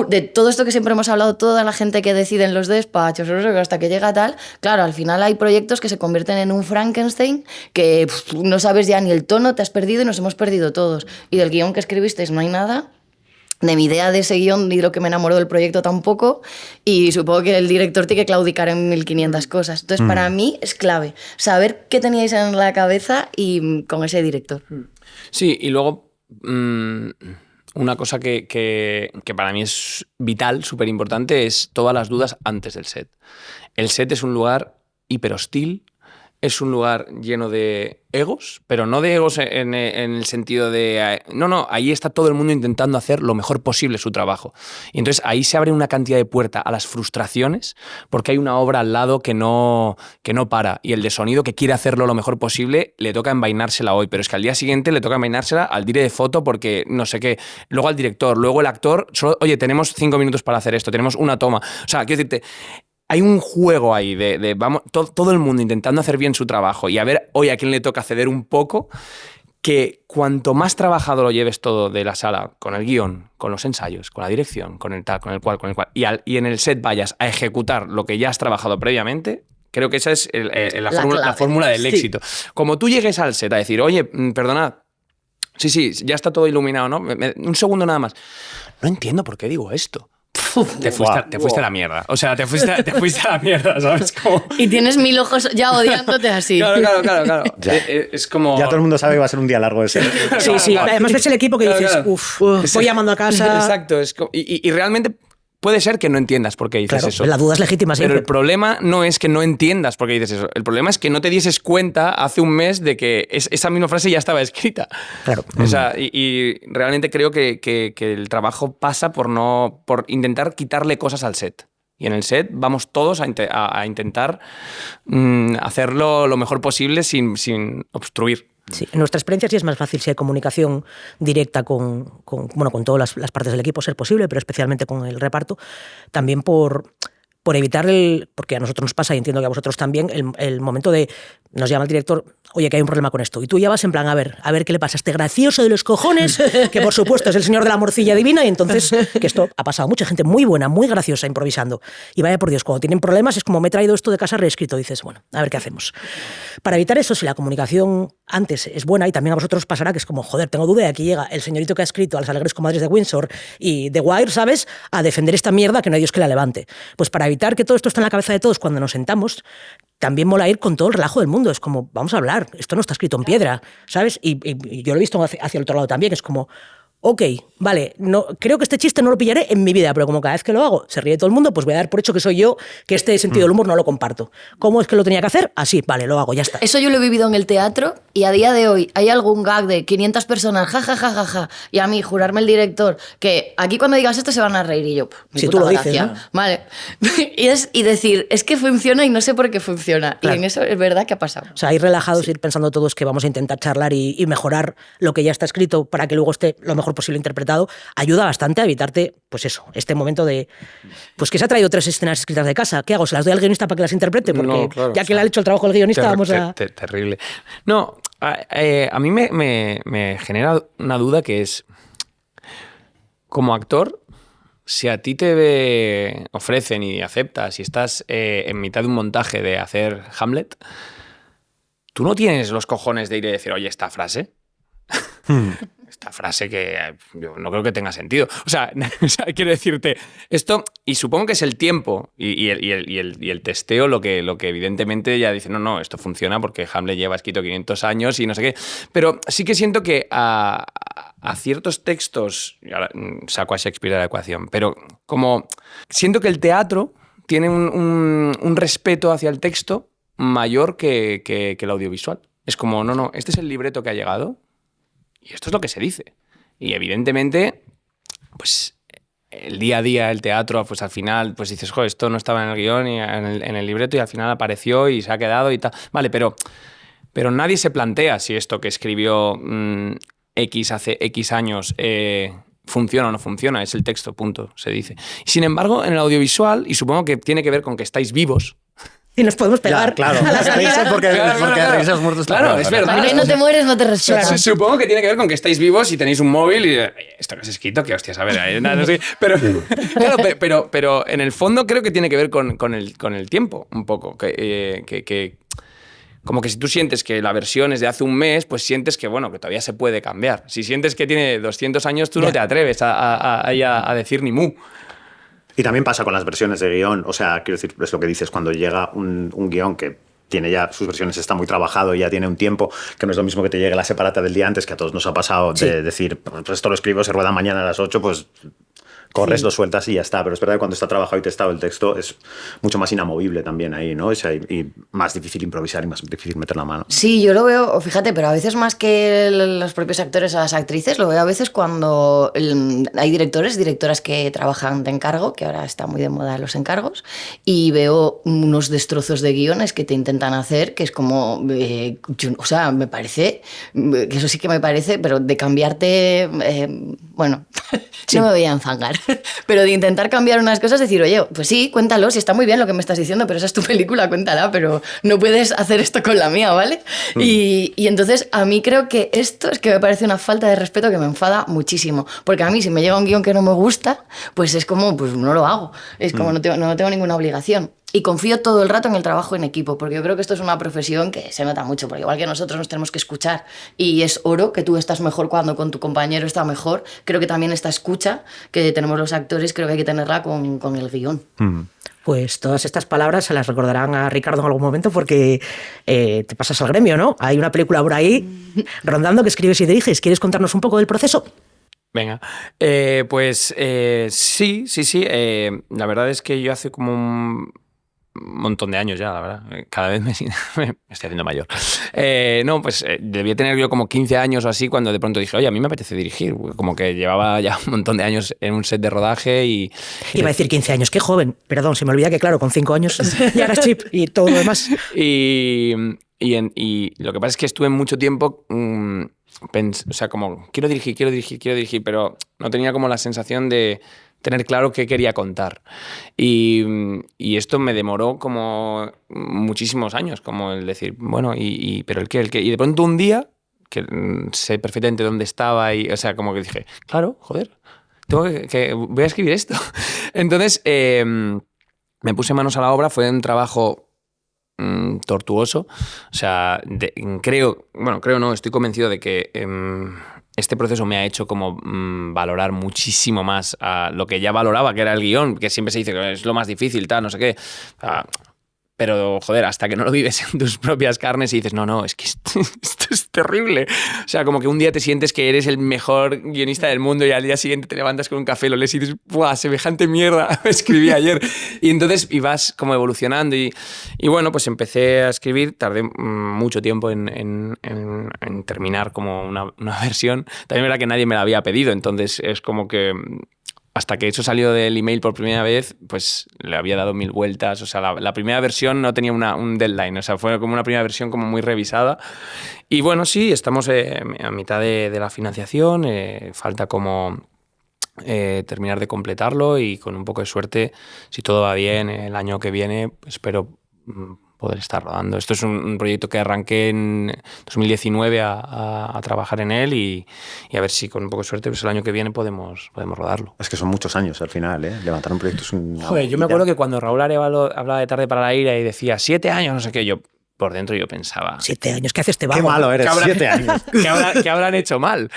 de todo esto que siempre hemos hablado, toda la gente que decide en los despachos, hasta que llega tal, claro, al final hay proyectos que se convierten en un Frankenstein que no sabes ya ni el tono, te has perdido y nos hemos perdido todos. Y del guión que escribisteis no hay nada. De mi idea de ese guión y lo que me enamoró del proyecto tampoco, y supongo que el director tiene que claudicar en 1500 cosas. Entonces, para mí es clave saber qué teníais en la cabeza y con ese director. Sí, y luego una cosa que para mí es vital, súper importante, es todas las dudas antes del set. El set es un lugar hiper hostil, es un lugar lleno de egos, pero no de egos en el sentido de... No, ahí está todo el mundo intentando hacer lo mejor posible su trabajo. Y entonces ahí se abre una cantidad de puerta a las frustraciones porque hay una obra al lado que no para. Y el de sonido que quiere hacerlo lo mejor posible le toca envainársela hoy, pero es que al día siguiente le toca envainársela al dire de foto porque no sé qué. Luego al director, luego el actor, oye, tenemos 5 minutos para hacer esto, tenemos una toma. O sea, quiero decirte... Hay un juego ahí de vamos, todo el mundo intentando hacer bien su trabajo y a ver hoy a quién le toca ceder un poco, que cuanto más trabajado lo lleves todo de la sala, con el guión, con los ensayos, con la dirección, con el tal, con el cual, y en el set vayas a ejecutar lo que ya has trabajado previamente, creo que esa es la fórmula del éxito. Como tú llegues al set a decir, oye, perdonad, sí, ya está todo iluminado, ¿no? Un segundo nada más. No entiendo por qué digo esto. Te fuiste a la mierda. O sea, te fuiste a la mierda, ¿sabes? Como... Y tienes 1000 ojos ya odiándote así. Claro. Es como... Ya todo el mundo sabe que va a ser un día largo ese. Sí. Además ves el equipo que dices, voy llamando a casa. Exacto. Y realmente... Puede ser que no entiendas por qué dices eso. La duda es legítima siempre. Pero el problema no es que no entiendas por qué dices eso. El problema es que no te dieses cuenta hace un mes de que esa misma frase ya estaba escrita. Claro. O sea, y realmente creo que el trabajo pasa por intentar quitarle cosas al set. Y en el set vamos todos a intentar hacerlo lo mejor posible sin obstruir. Sí, en nuestra experiencia sí es más fácil si hay comunicación directa con todas las partes del equipo, ser posible, pero especialmente con el reparto, también por evitar porque a nosotros nos pasa, y entiendo que a vosotros también, el momento de, nos llama el director, oye, que hay un problema con esto, y tú ya vas en plan, a ver qué le pasa a este gracioso de los cojones, que por supuesto es el señor de la morcilla divina, y entonces, que esto ha pasado, mucha gente muy buena, muy graciosa, improvisando, y vaya por Dios, cuando tienen problemas es como, me he traído esto de casa reescrito, dices, bueno, a ver qué hacemos. Para evitar eso, si la comunicación antes es buena, y también a vosotros pasará que es como, joder, tengo duda, y aquí llega el señorito que ha escrito a las Alegres Comadres de Windsor y The Wire, ¿sabes?, a defender esta mierda que no hay Dios que la levante. Pues para evitar que todo esto esté en la cabeza de todos cuando nos sentamos, también mola ir con todo el relajo del mundo. Es como, vamos a hablar, esto no está escrito en piedra, ¿sabes? Y yo lo he visto hacia el otro lado también, es como, ok, vale, no, creo que este chiste no lo pillaré en mi vida, pero como cada vez que lo hago se ríe todo el mundo, pues voy a dar por hecho que soy yo, que este sentido del humor no lo comparto. ¿Cómo es que lo tenía que hacer? Así, vale, lo hago, ya está. Eso yo lo he vivido en el teatro y a día de hoy hay algún gag de 500 personas, ja, y a mí jurarme el director que aquí cuando digas esto se van a reír y yo, si tú lo dices, ¿no? Vale. y decir, es que funciona y no sé por qué funciona. Claro. Y en eso es verdad que ha pasado. O sea, ir relajados, ir pensando todos que vamos a intentar charlar y mejorar lo que ya está escrito para que luego esté lo mejor posible interpretado, ayuda bastante a evitarte, pues eso, este momento de, pues que se ha traído 3 escenas escritas de casa, ¿qué hago? ¿Se las doy al guionista para que las interprete? Porque no, claro, ya que le ha hecho el trabajo el guionista, vamos a... Terrible. No, a mí me genera una duda que es, como actor, si a ti te ofrecen y aceptas y estás en mitad de un montaje de hacer Hamlet, tú no tienes los cojones de ir y decir, oye, esta frase... Esta frase que yo no creo que tenga sentido. O sea, quiero decirte, esto, y supongo que es el tiempo y el testeo lo que evidentemente ya dice, no, esto funciona porque Hamlet lleva escrito 500 años y no sé qué. Pero sí que siento que a ciertos textos, y ahora saco a Shakespeare de la ecuación, pero como siento que el teatro tiene un respeto hacia el texto mayor que el audiovisual. Es como, no, este es el libreto que ha llegado. Y esto es lo que se dice. Y evidentemente, pues el día a día, el teatro, pues al final, pues dices, joder, esto no estaba en el guión y en el libreto y al final apareció y se ha quedado y tal. Vale, pero nadie se plantea si esto que escribió X hace X años funciona o no funciona. Es el texto, punto, se dice. Sin embargo, en el audiovisual, y supongo que tiene que ver con que estáis vivos, y nos podemos pegar. Ya, claro. A la salida. Porque risas muertos. Claro, es verdad. Porque no te mueres, no te respetan. Claro. Supongo que tiene que ver con que estáis vivos y tenéis un móvil y esto que has escrito, que hostias, a ver, no sé. Pero en el fondo creo que tiene que ver con el tiempo, un poco. Que como que si tú sientes que la versión es de hace un mes, pues sientes que, bueno, que todavía se puede cambiar. Si sientes que tiene 200 años, tú no te atreves a decir ni mu. Y también pasa con las versiones de guión. O sea, quiero decir, es lo que dices, cuando llega un guión que tiene ya sus versiones, está muy trabajado y ya tiene un tiempo, que no es lo mismo que te llegue la separata del día antes, que a todos nos ha pasado de decir, pues esto lo escribo, se rueda mañana a las 8, pues corres, lo sueltas y ya está. Pero es verdad que cuando está trabajado y testado el texto es mucho más inamovible también ahí, ¿no? O sea, y más difícil improvisar y más difícil meter la mano. Sí, yo lo veo, fíjate, pero a veces más que los propios actores o las actrices, lo veo a veces cuando hay directoras que trabajan de encargo, que ahora está muy de moda los encargos, y veo unos destrozos de guiones que te intentan hacer, que es como, o sea, me parece, que eso sí que me parece, pero de cambiarte, bueno, no me voy a enfangar. Pero de intentar cambiar unas cosas, decir, oye, pues sí, cuéntalo, si está muy bien lo que me estás diciendo, pero esa es tu película, cuéntala, pero no puedes hacer esto con la mía, ¿vale? Y entonces a mí creo que esto es que me parece una falta de respeto que me enfada muchísimo, porque a mí si me llega un guión que no me gusta, pues es como, pues no lo hago, es como no tengo ninguna obligación. Y confío todo el rato en el trabajo en equipo, porque yo creo que esto es una profesión que se nota mucho, porque igual que nosotros nos tenemos que escuchar y es oro que tú estás mejor cuando con tu compañero está mejor, creo que también esta escucha que tenemos los actores, creo que hay que tenerla con el guión. Pues todas estas palabras se las recordarán a Ricardo en algún momento porque te pasas al gremio, ¿no? Hay una película por ahí rondando que escribes y diriges. ¿Quieres contarnos un poco del proceso? Venga, pues sí. La verdad es que yo hace como un montón de años ya, la verdad. Cada vez me estoy haciendo mayor. Pues debía tener yo como 15 años o así cuando de pronto dije, oye, a mí me apetece dirigir. Como que llevaba ya un montón de años en un set de rodaje y... Iba a decir 15 años, qué joven. Perdón, se me olvida que claro, con 5 años ya eras chip y todo lo demás. y lo que pasa es que estuve mucho tiempo, o sea, como quiero dirigir, pero no tenía como la sensación de tener claro qué quería contar. Y esto me demoró como muchísimos años, como el decir, bueno, pero el qué. Y de pronto un día, que sé perfectamente dónde estaba, o sea, como que dije, claro, joder, voy a escribir esto. Entonces, me puse manos a la obra, fue un trabajo tortuoso. O sea, estoy convencido de que este proceso me ha hecho como valorar muchísimo más a lo que ya valoraba, que era el guión, que siempre se dice que es lo más difícil, tal, no sé qué. Pero, joder, hasta que no lo vives en tus propias carnes y dices, no, es que esto es terrible. O sea, como que un día te sientes que eres el mejor guionista del mundo y al día siguiente te levantas con un café, lo lees y dices, ¡buah, semejante mierda! Me escribí ayer. Y entonces vas como evolucionando y bueno, pues empecé a escribir, tardé mucho tiempo en terminar como una versión. También era que nadie me la había pedido, entonces es como que hasta que eso salió del email por primera vez, pues le había dado 1000 vueltas. O sea, la primera versión no tenía un deadline. O sea, fue como una primera versión como muy revisada. Y bueno, sí, estamos a mitad de la financiación. Falta como terminar de completarlo y con un poco de suerte, si todo va bien, el año que viene espero poder estar rodando. Esto es un proyecto que arranqué en 2019 a trabajar en él y a ver si con un poco de suerte pues el año que viene podemos rodarlo. Es que son muchos años al final, ¿eh? Levantar un proyecto es un... Joder, yo me acuerdo que cuando Raúl Arevalo hablaba de Tarde para la ira y decía 7 años, no sé qué, yo por dentro yo pensaba... 7 años, ¿qué hace este vago? Qué malo eres, 7 años. ¿Qué habrán hecho mal?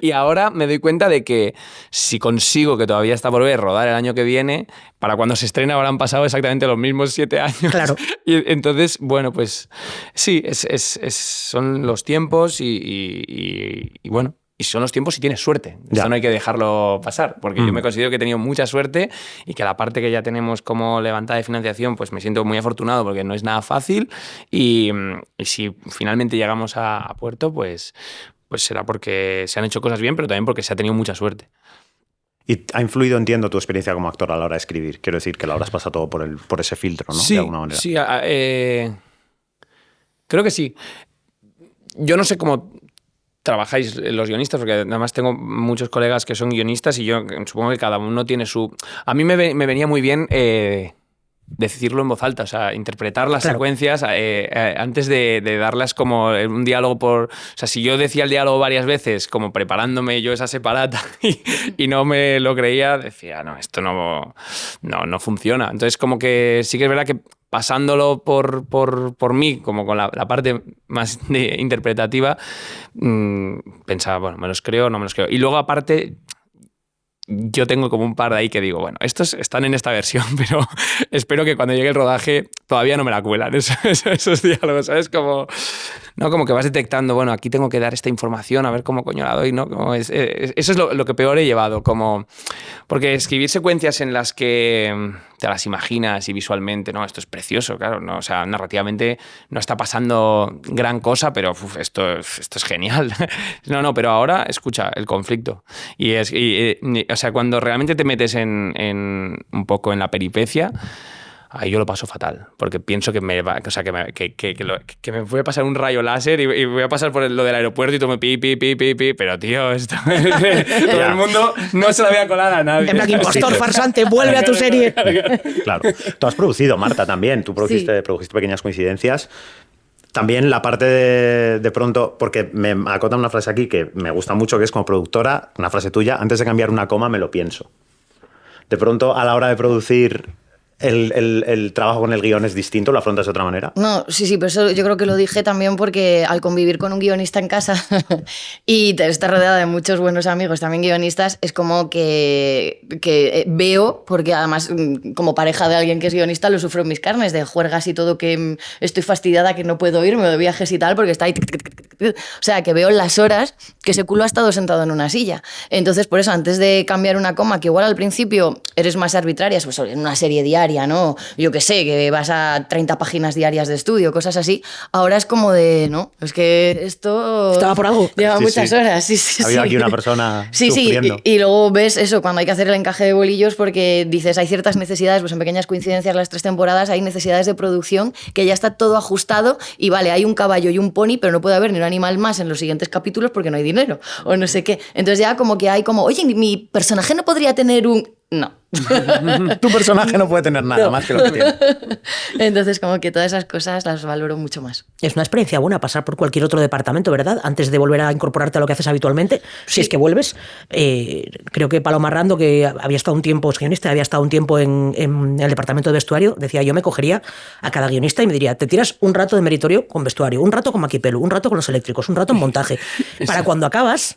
Y ahora me doy cuenta de que si consigo, que todavía está por ver, rodar el año que viene, para cuando se estrene habrán pasado exactamente los mismos 7 años. Claro. Y entonces, bueno, pues sí, son los tiempos y bueno... Y son los tiempos si tienes suerte. Esto no hay que dejarlo pasar, porque yo me considero que he tenido mucha suerte y que la parte que ya tenemos como levantada de financiación, pues me siento muy afortunado porque no es nada fácil y si finalmente llegamos a puerto, pues será porque se han hecho cosas bien, pero también porque se ha tenido mucha suerte. Y ha influido, entiendo, tu experiencia como actor a la hora de escribir. Quiero decir que la habrás pasado todo por ese filtro, ¿no? Sí, de alguna manera. Sí, creo que sí. Yo no sé cómo trabajáis los guionistas, porque además tengo muchos colegas que son guionistas y yo supongo que cada uno tiene su... A mí me venía muy bien decirlo en voz alta, o sea, interpretar las secuencias antes de darlas como un diálogo por... O sea, si yo decía el diálogo varias veces, como preparándome yo esa separata y no me lo creía, decía, no, esto no funciona. Entonces, como que sí que es verdad que pasándolo por mí, como con la parte más interpretativa, pensaba, bueno, me los creo o no me los creo. Y luego, aparte, yo tengo como un par de ahí que digo, bueno, estos están en esta versión, pero espero que cuando llegue el rodaje todavía no me la cuelan esos diálogos, ¿sabes? Como que vas detectando, bueno, aquí tengo que dar esta información, a ver cómo coño la doy, ¿no? Eso es lo que peor he llevado, porque escribir secuencias en las que te las imaginas y visualmente, ¿no? Esto es precioso, claro, ¿no? O sea, narrativamente no está pasando gran cosa, pero esto es genial. No, pero ahora escucha el conflicto. O sea, cuando realmente te metes en un poco en la peripecia, ahí yo lo paso fatal, porque pienso que me voy a pasar un rayo láser y voy a pasar por lo del aeropuerto y todo me pi, pero tío, esto todo el mundo no se la voy a colar a nadie. En plan, impostor farsante, vuelve a tu serie. Claro. Tú has producido, Marta, también. Tú produjiste Pequeñas Coincidencias. También la parte de pronto, porque me acota una frase aquí que me gusta mucho, que es como productora, una frase tuya, antes de cambiar una coma me lo pienso. De pronto, a la hora de producir... ¿El trabajo con el guión es distinto? ¿Lo afrontas de otra manera? No, sí, pero eso yo creo que lo dije también porque al convivir con un guionista en casa y estar rodeada de muchos buenos amigos también guionistas, es como que veo, porque además como pareja de alguien que es guionista lo sufro en mis carnes, de juergas y todo, que estoy fastidiada, que no puedo irme de viajes y tal, porque está ahí... O sea, que veo en las horas que ese culo ha estado sentado en una silla. Entonces, por eso, antes de cambiar una coma, que igual al principio eres más arbitraria, pues en una serie diaria, diaria, ¿no? Yo qué sé, que vas a 30 páginas diarias de estudio, cosas así. Ahora es como de, no, es que esto... Estaba por algo. Lleva Sí, muchas sí. horas, sí. Ha habido aquí una persona Sí, sufriendo. y luego ves eso, cuando hay que hacer el encaje de bolillos, porque dices, hay ciertas necesidades, pues en pequeñas coincidencias las 3 temporadas, hay necesidades de producción que ya está todo ajustado y vale, hay un caballo y un pony, pero no puede haber ni un animal más en los siguientes capítulos porque no hay dinero o no sé qué. Entonces ya como que hay como, oye, mi personaje no podría tener un... No. Tu personaje no puede tener nada más que lo que tiene. Entonces como que todas esas cosas las valoro mucho más. Es una experiencia buena pasar por cualquier otro departamento, ¿verdad? Antes de volver a incorporarte a lo que haces habitualmente, si es que vuelves. Creo que Paloma Rando, que había estado un tiempo, es guionista, había estado un tiempo en el departamento de vestuario, decía, yo me cogería a cada guionista y me diría, te tiras un rato de meritorio con vestuario, un rato con maquipelo, un rato con los eléctricos, un rato en montaje. Para cuando acabas,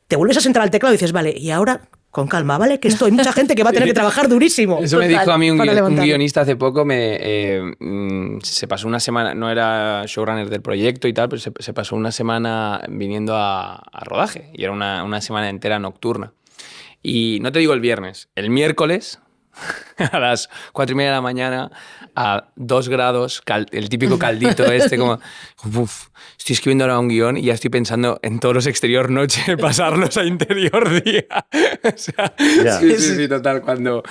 te vuelves a sentar al teclado y dices, vale, y ahora... Con calma, ¿vale? Que esto hay mucha gente que va a tener que trabajar durísimo. Eso me Total, dijo a mí un para levantarlo. guionista hace poco, se pasó una semana, no era showrunner del proyecto y tal, pero se pasó una semana viniendo a rodaje y era una semana entera nocturna. Y no te digo el viernes, el miércoles a las 4:30 de la mañana a 2 grados, el típico caldito como, uf, estoy escribiendo ahora un guión y ya estoy pensando en todos los exterior noche, pasarlos a interior día. O sea, Ya. sí, total. Cuando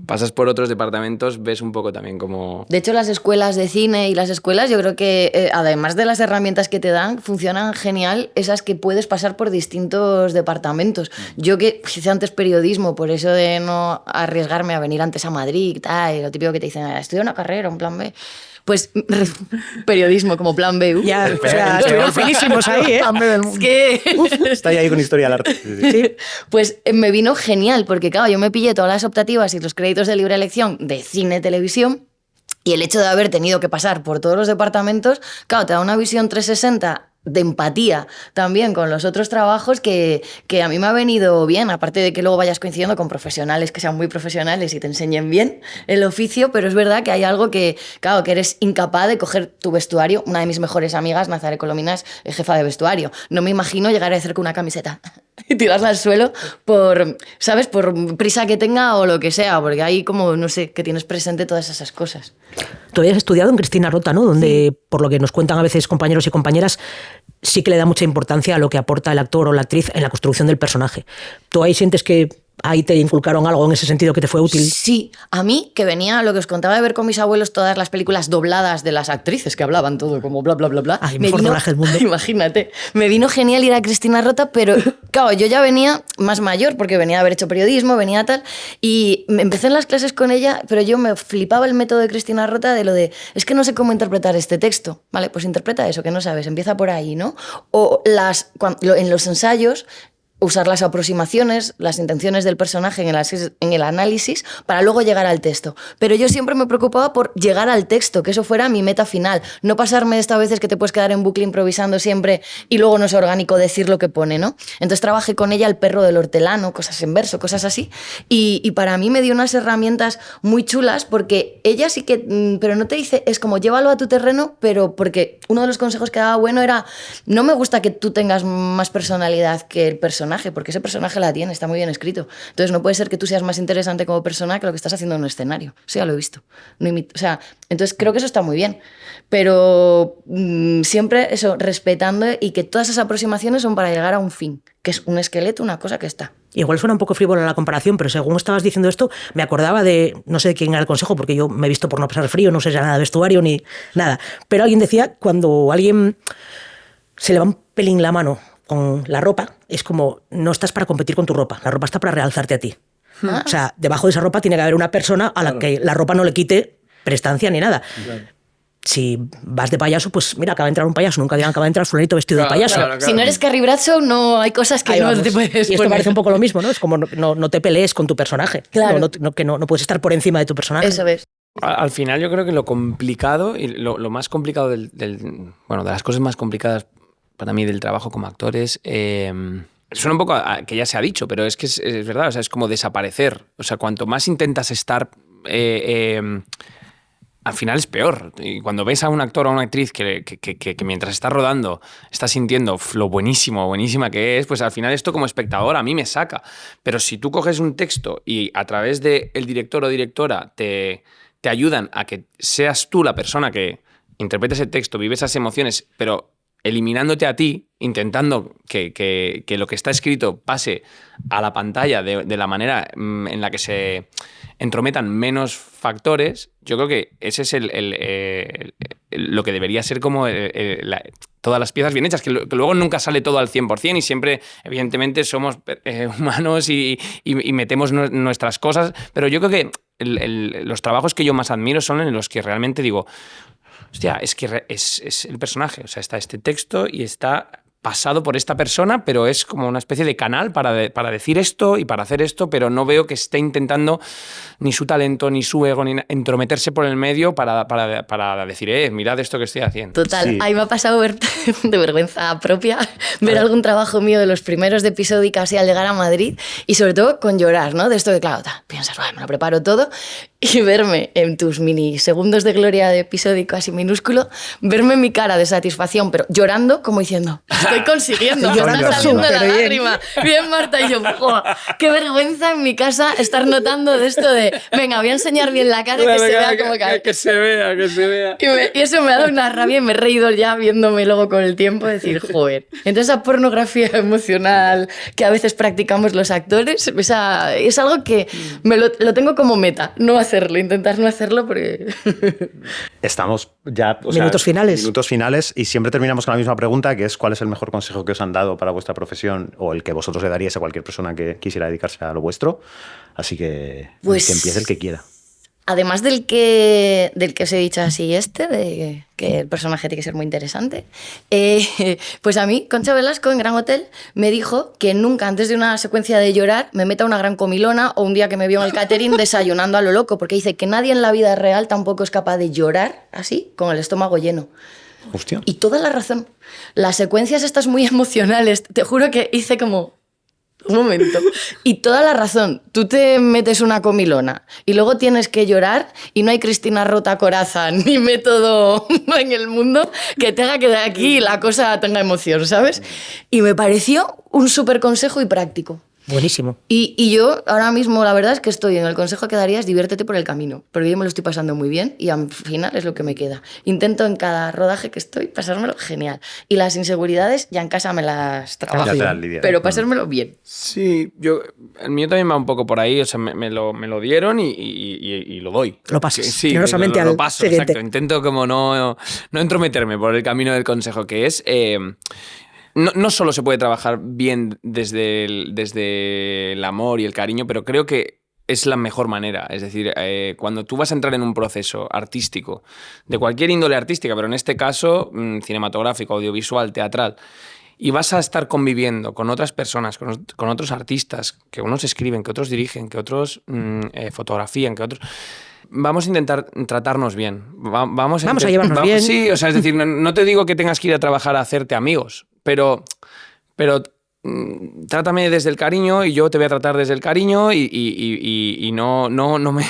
pasas por otros departamentos ves un poco también como... De hecho, las escuelas de cine y las escuelas, yo creo que además de las herramientas que te dan, funcionan genial esas que puedes pasar por distintos departamentos. Yo que hice antes periodismo, por eso de no arriesgarme a venir antes a Madrid y tal, y lo típico que te dicen, estudia una carrera, un plan B. Pues periodismo como plan B. Ya, o sea, estuvieron finísimos ahí, ¿eh? Es que... Está ahí con historia del arte. Sí, sí. Sí. Pues me vino genial, porque claro, yo me pillé todas las optativas y los créditos de libre elección de cine, televisión, y el hecho de haber tenido que pasar por todos los departamentos, claro, te da una visión 360 de empatía también con los otros trabajos que a mí me ha venido bien, aparte de que luego vayas coincidiendo con profesionales que sean muy profesionales y te enseñen bien el oficio, pero es verdad que hay algo que, claro, que eres incapaz de coger tu vestuario. Una de mis mejores amigas, Nazaré Colomina, es jefa de vestuario. No me imagino llegar a hacer con una camiseta y tirarla al suelo por, ¿sabes? Por prisa que tenga o lo que sea, porque hay como, no sé, que tienes presente todas esas cosas. Tú habías estudiado en Cristina Rota, ¿no? Donde, por lo que nos cuentan a veces compañeros y compañeras, sí que le da mucha importancia a lo que aporta el actor o la actriz en la construcción del personaje. ¿Tú ahí sientes que ahí te inculcaron algo en ese sentido que te fue útil? Sí, a mí, que venía lo que os contaba de ver con mis abuelos todas las películas dobladas de las actrices que hablaban todo como bla, bla, bla, bla. Ay, mejor doblaje del mundo. Imagínate, me vino genial ir a Cristina Rota, pero claro, yo ya venía más mayor porque venía de haber hecho periodismo, venía tal, y me empecé en las clases con ella, pero yo me flipaba el método de Cristina Rota de lo de, es que no sé cómo interpretar este texto, ¿vale? Pues interpreta eso, que no sabes, empieza por ahí, ¿no? O en los ensayos, usar las aproximaciones, las intenciones del personaje en el análisis para luego llegar al texto. Pero yo siempre me preocupaba por llegar al texto, que eso fuera mi meta final. No pasarme de estas veces que te puedes quedar en bucle improvisando siempre y luego no es orgánico decir lo que pone, ¿no? Entonces trabajé con ella el perro del hortelano, cosas en verso, cosas así. Y para mí me dio unas herramientas muy chulas porque ella sí que... Pero no te dice, es como llévalo a tu terreno, pero porque uno de los consejos que daba bueno era, no me gusta que tú tengas más personalidad que el personaje, porque ese personaje la tiene, está muy bien escrito. Entonces no puede ser que tú seas más interesante como persona que lo que estás haciendo en un escenario. Eso ya lo he visto. O sea, entonces creo que eso está muy bien. Pero siempre eso, respetando y que todas esas aproximaciones son para llegar a un fin, que es un esqueleto, una cosa que está. Igual suena un poco frívola la comparación, pero según estabas diciendo esto, me acordaba de, no sé de quién era el consejo, porque yo me he visto por no pasar frío, no sé ya nada de vestuario ni nada. Pero alguien decía, cuando alguien se le va un pelín la mano con la ropa, es como, no estás para competir con tu ropa, la ropa está para realzarte a ti. Ah. O sea, debajo de esa ropa tiene que haber una persona a la que la ropa no le quite prestancia ni nada. Claro. Si vas de payaso, pues mira, acaba de entrar un payaso, nunca digan acaba de entrar fulanito vestido de payaso. Claro. Si no eres Carrie Bradshaw, no hay cosas que no te puedes Y esto poner. parece un poco lo mismo, ¿no? Es como no te pelees con tu personaje. Claro. No puedes estar por encima de tu personaje. Eso ves. Al final yo creo que lo complicado y lo más complicado bueno, de las cosas más complicadas para mí del trabajo como actor es... suena un poco a que ya se ha dicho, pero es que es verdad, o sea, es como desaparecer. O sea, cuanto más intentas estar al final es peor. Y cuando ves a un actor o a una actriz que mientras está rodando está sintiendo lo buenísima que es, pues al final esto como espectador a mí me saca. Pero si tú coges un texto y a través del director o directora te ayudan a que seas tú la persona que interprete ese texto, vive esas emociones, pero eliminándote a ti, intentando que lo que está escrito pase a la pantalla de la manera en la que se entrometan menos factores, yo creo que ese es lo que debería ser como todas las piezas bien hechas, que luego nunca sale todo al 100% y siempre, evidentemente, somos humanos y metemos nuestras cosas, pero yo creo que los trabajos que yo más admiro son en los que realmente digo, hostia, es que es el personaje, o sea, está este texto y está pasado por esta persona, pero es como una especie de canal para decir esto y para hacer esto, pero no veo que esté intentando ni su talento, ni su ego, ni entrometerse por el medio para decir, mirad esto que estoy haciendo. Total, Sí. ahí me ha pasado ver de vergüenza propia ver algún trabajo mío de los primeros de Episódica así al llegar a Madrid y sobre todo con llorar, ¿no? De esto de, claro, piensas, me lo preparo todo y verme en tus minisegundos de gloria de Episódico así minúsculo, verme mi cara de satisfacción, pero llorando como diciendo, estoy consiguiendo, me Llorando está saliendo la súper bien. lágrima. Bien, Marta, y yo, ¡joder! Qué vergüenza en mi casa estar notando de esto de, venga, voy a enseñar bien la cara y que se vea como que... Que se vea. Y eso me ha dado una rabia y me he reído ya viéndome luego con el tiempo decir, joder. Entonces esa pornografía emocional que a veces practicamos los actores, es algo que lo tengo como meta, no hacerlo, intentar no hacerlo porque... Estamos ya... Minutos finales. Minutos finales y siempre terminamos con la misma pregunta, que es ¿cuál es el mejor consejo que os han dado para vuestra profesión o el que vosotros le daríais a cualquier persona que quisiera dedicarse a lo vuestro? Así que, Pues- que empiece el que quiera. Además del que os he dicho así, de que el personaje tiene que ser muy interesante, pues a mí, Concha Velasco, en Gran Hotel, me dijo que nunca antes de una secuencia de llorar me meta una gran comilona o un día que me vio en el catering desayunando a lo loco, porque dice que nadie en la vida real tampoco es capaz de llorar así, con el estómago lleno. Hostia. Y toda la razón. Las secuencias estas muy emocionales, te juro que hice como... Un momento. Y toda la razón. Tú te metes una comilona y luego tienes que llorar y no hay Cristina Rota Coraza ni método en el mundo que te haga que de aquí la cosa tenga emoción, ¿sabes? Y me pareció un súper consejo y práctico. Buenísimo. Y yo ahora mismo la verdad es que estoy en el consejo que daría es diviértete por el camino, porque yo me lo estoy pasando muy bien y al final es lo que me queda. Intento en cada rodaje que estoy pasármelo genial y las inseguridades ya en casa me las trabajo, Ya te las lidias. pero pasármelo bien. Sí, el mío también va un poco por ahí, o sea, me lo dieron y lo doy. Lo pasas, Sí, generosamente lo al paso, siguiente. exacto. Intento como no entrometerme por el camino del consejo, que es... No solo se puede trabajar bien desde el amor y el cariño, pero creo que es la mejor manera. Es decir, cuando tú vas a entrar en un proceso artístico, de cualquier índole artística, pero en este caso cinematográfico, audiovisual, teatral, y vas a estar conviviendo con otras personas, con otros artistas, que unos escriben, que otros dirigen, que otros fotografían, que otros... Vamos a intentar tratarnos bien. Vamos a llevarnos bien. Sí, o sea, es decir, no te digo que tengas que ir a trabajar a hacerte amigos, pero trátame desde el cariño y yo te voy a tratar desde el cariño y no me, o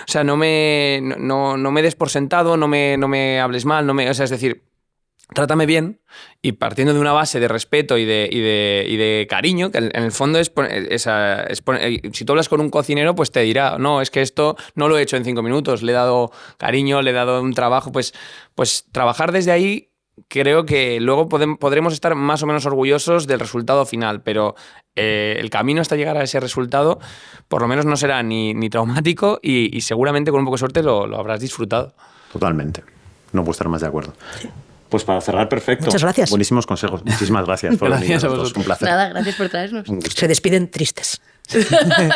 sea, no me des por sentado, no me hables mal, o sea, es decir, trátame bien y partiendo de una base de respeto y de cariño, que en el fondo si tú hablas con un cocinero, pues te dirá, no, es que esto no lo he hecho en 5 minutos, le he dado cariño, le he dado un trabajo, pues trabajar desde ahí. Creo que luego podremos estar más o menos orgullosos del resultado final, pero el camino hasta llegar a ese resultado por lo menos no será ni traumático y seguramente con un poco de suerte lo habrás disfrutado. Totalmente. No puedo estar más de acuerdo. Sí. Pues para cerrar, perfecto. Muchas gracias. Buenísimos consejos. Muchísimas gracias por venir. Gracias a vosotros. Un placer. Nada, gracias por traernos. Un gusto. Se despiden tristes.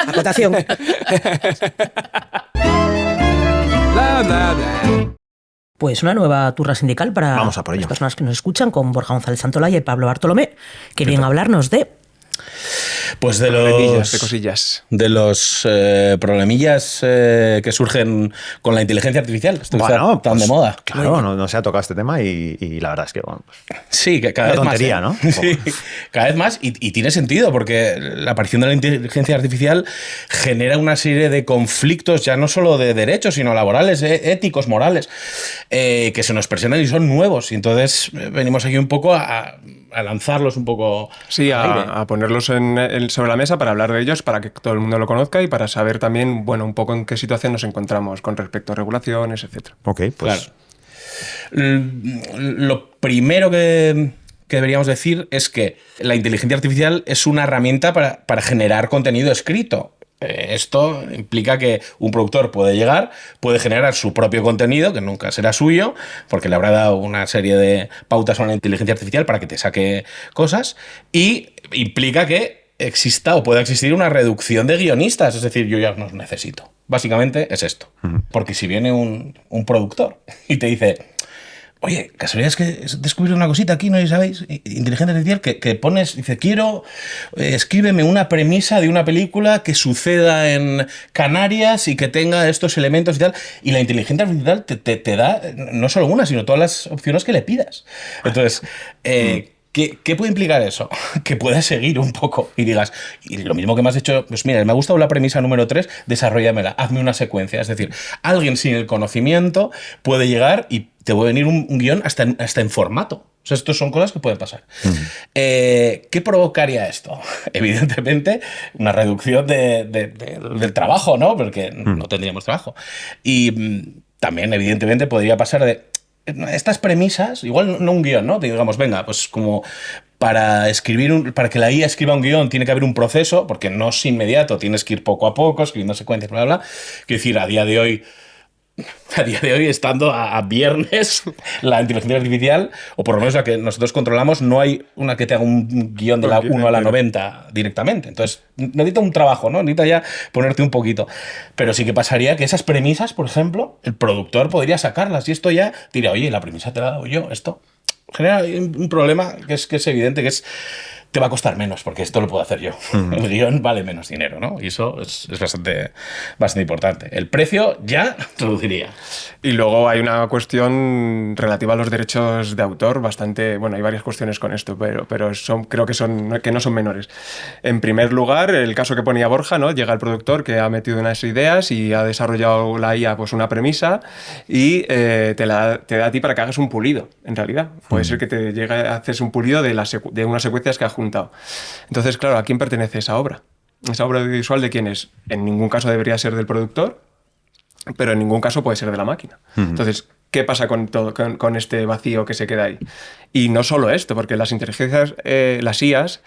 Acotación. Pues una nueva turra sindical para Vamos a por ello. las personas que nos escuchan con Borja González Santolaya y Pablo Bartolomé, que vienen a hablarnos de... Pues de Problemillas, de cosillas. De los problemillas que surgen con la inteligencia artificial. Esto está tan de moda. Claro, no se ha tocado este tema y la verdad es que, bueno, pues, sí, que cada vez tontería, más. ¿no? Sí, cada vez más y tiene sentido porque la aparición de la inteligencia artificial genera una serie de conflictos ya no solo de derechos, sino laborales, éticos, morales, que se nos presentan y son nuevos. Y entonces venimos aquí un poco a lanzarlos un poco. Sí, al aire. a ponerlos sobre la mesa para hablar de ellos, para que todo el mundo lo conozca y para saber también, bueno, un poco en qué situación nos encontramos con respecto a regulaciones, etc. Ok, pues... Claro. Lo primero que deberíamos decir es que la inteligencia artificial es una herramienta para generar contenido escrito. Esto implica que un productor puede generar su propio contenido, que nunca será suyo, porque le habrá dado una serie de pautas a la inteligencia artificial para que te saque cosas, y implica que exista o pueda existir una reducción de guionistas, es decir, yo ya no os necesito. Básicamente es esto. Porque si viene un productor y te dice... Oye, casualidad es que he descubierto una cosita aquí, ¿no sabéis? Inteligencia artificial, que pones, dice, escríbeme una premisa de una película que suceda en Canarias y que tenga estos elementos y tal. Y la inteligencia artificial te da no solo una, sino todas las opciones que le pidas. Entonces, ¿qué puede implicar eso? Que puedas seguir un poco y digas, y lo mismo que me has hecho, pues mira, me ha gustado la premisa número 3, desarróllamela, hazme una secuencia. Es decir, alguien sin el conocimiento puede llegar y te puede venir un guión hasta en formato. O sea, estas son cosas que pueden pasar. ¿Qué provocaría esto? Evidentemente, una reducción del trabajo, ¿no? Porque no tendríamos trabajo. Y también, evidentemente, podría pasar de... Estas premisas, igual no un guión, ¿no? Digamos, venga, pues como para que la IA escriba un guión tiene que haber un proceso, porque no es inmediato, tienes que ir poco a poco, escribiendo secuencias, bla, bla, bla. Quiero decir, a día de hoy, estando a viernes, la inteligencia artificial, o por lo menos la que nosotros controlamos, no hay una que te haga un guión de la 1 a la 90 directamente. Entonces, necesita un trabajo, ¿no? Necesita ya ponerte un poquito. Pero sí que pasaría que esas premisas, por ejemplo, el productor podría sacarlas y esto ya diría, oye, la premisa te la he dado yo, esto genera un problema que es evidente, que es... te va a costar menos, porque esto lo puedo hacer yo. El guión vale menos dinero, ¿no? Y eso es bastante importante. El precio ya reduciría. Y luego hay una cuestión relativa a los derechos de autor bastante... Bueno, hay varias cuestiones con esto, pero creo que no son menores. En primer lugar, el caso que ponía Borja, ¿no? Llega el productor que ha metido unas ideas y ha desarrollado la IA pues una premisa y te da a ti para que hagas un pulido, en realidad. Puede ser que te llegue a hacer un pulido de unas secuencias que has juntado. Entonces, claro, ¿a quién pertenece esa obra? ¿Esa obra audiovisual de quién es? En ningún caso debería ser del productor, pero en ningún caso puede ser de la máquina. Entonces, ¿qué pasa con este vacío que se queda ahí? Y no solo esto, porque las inteligencias, las IAs,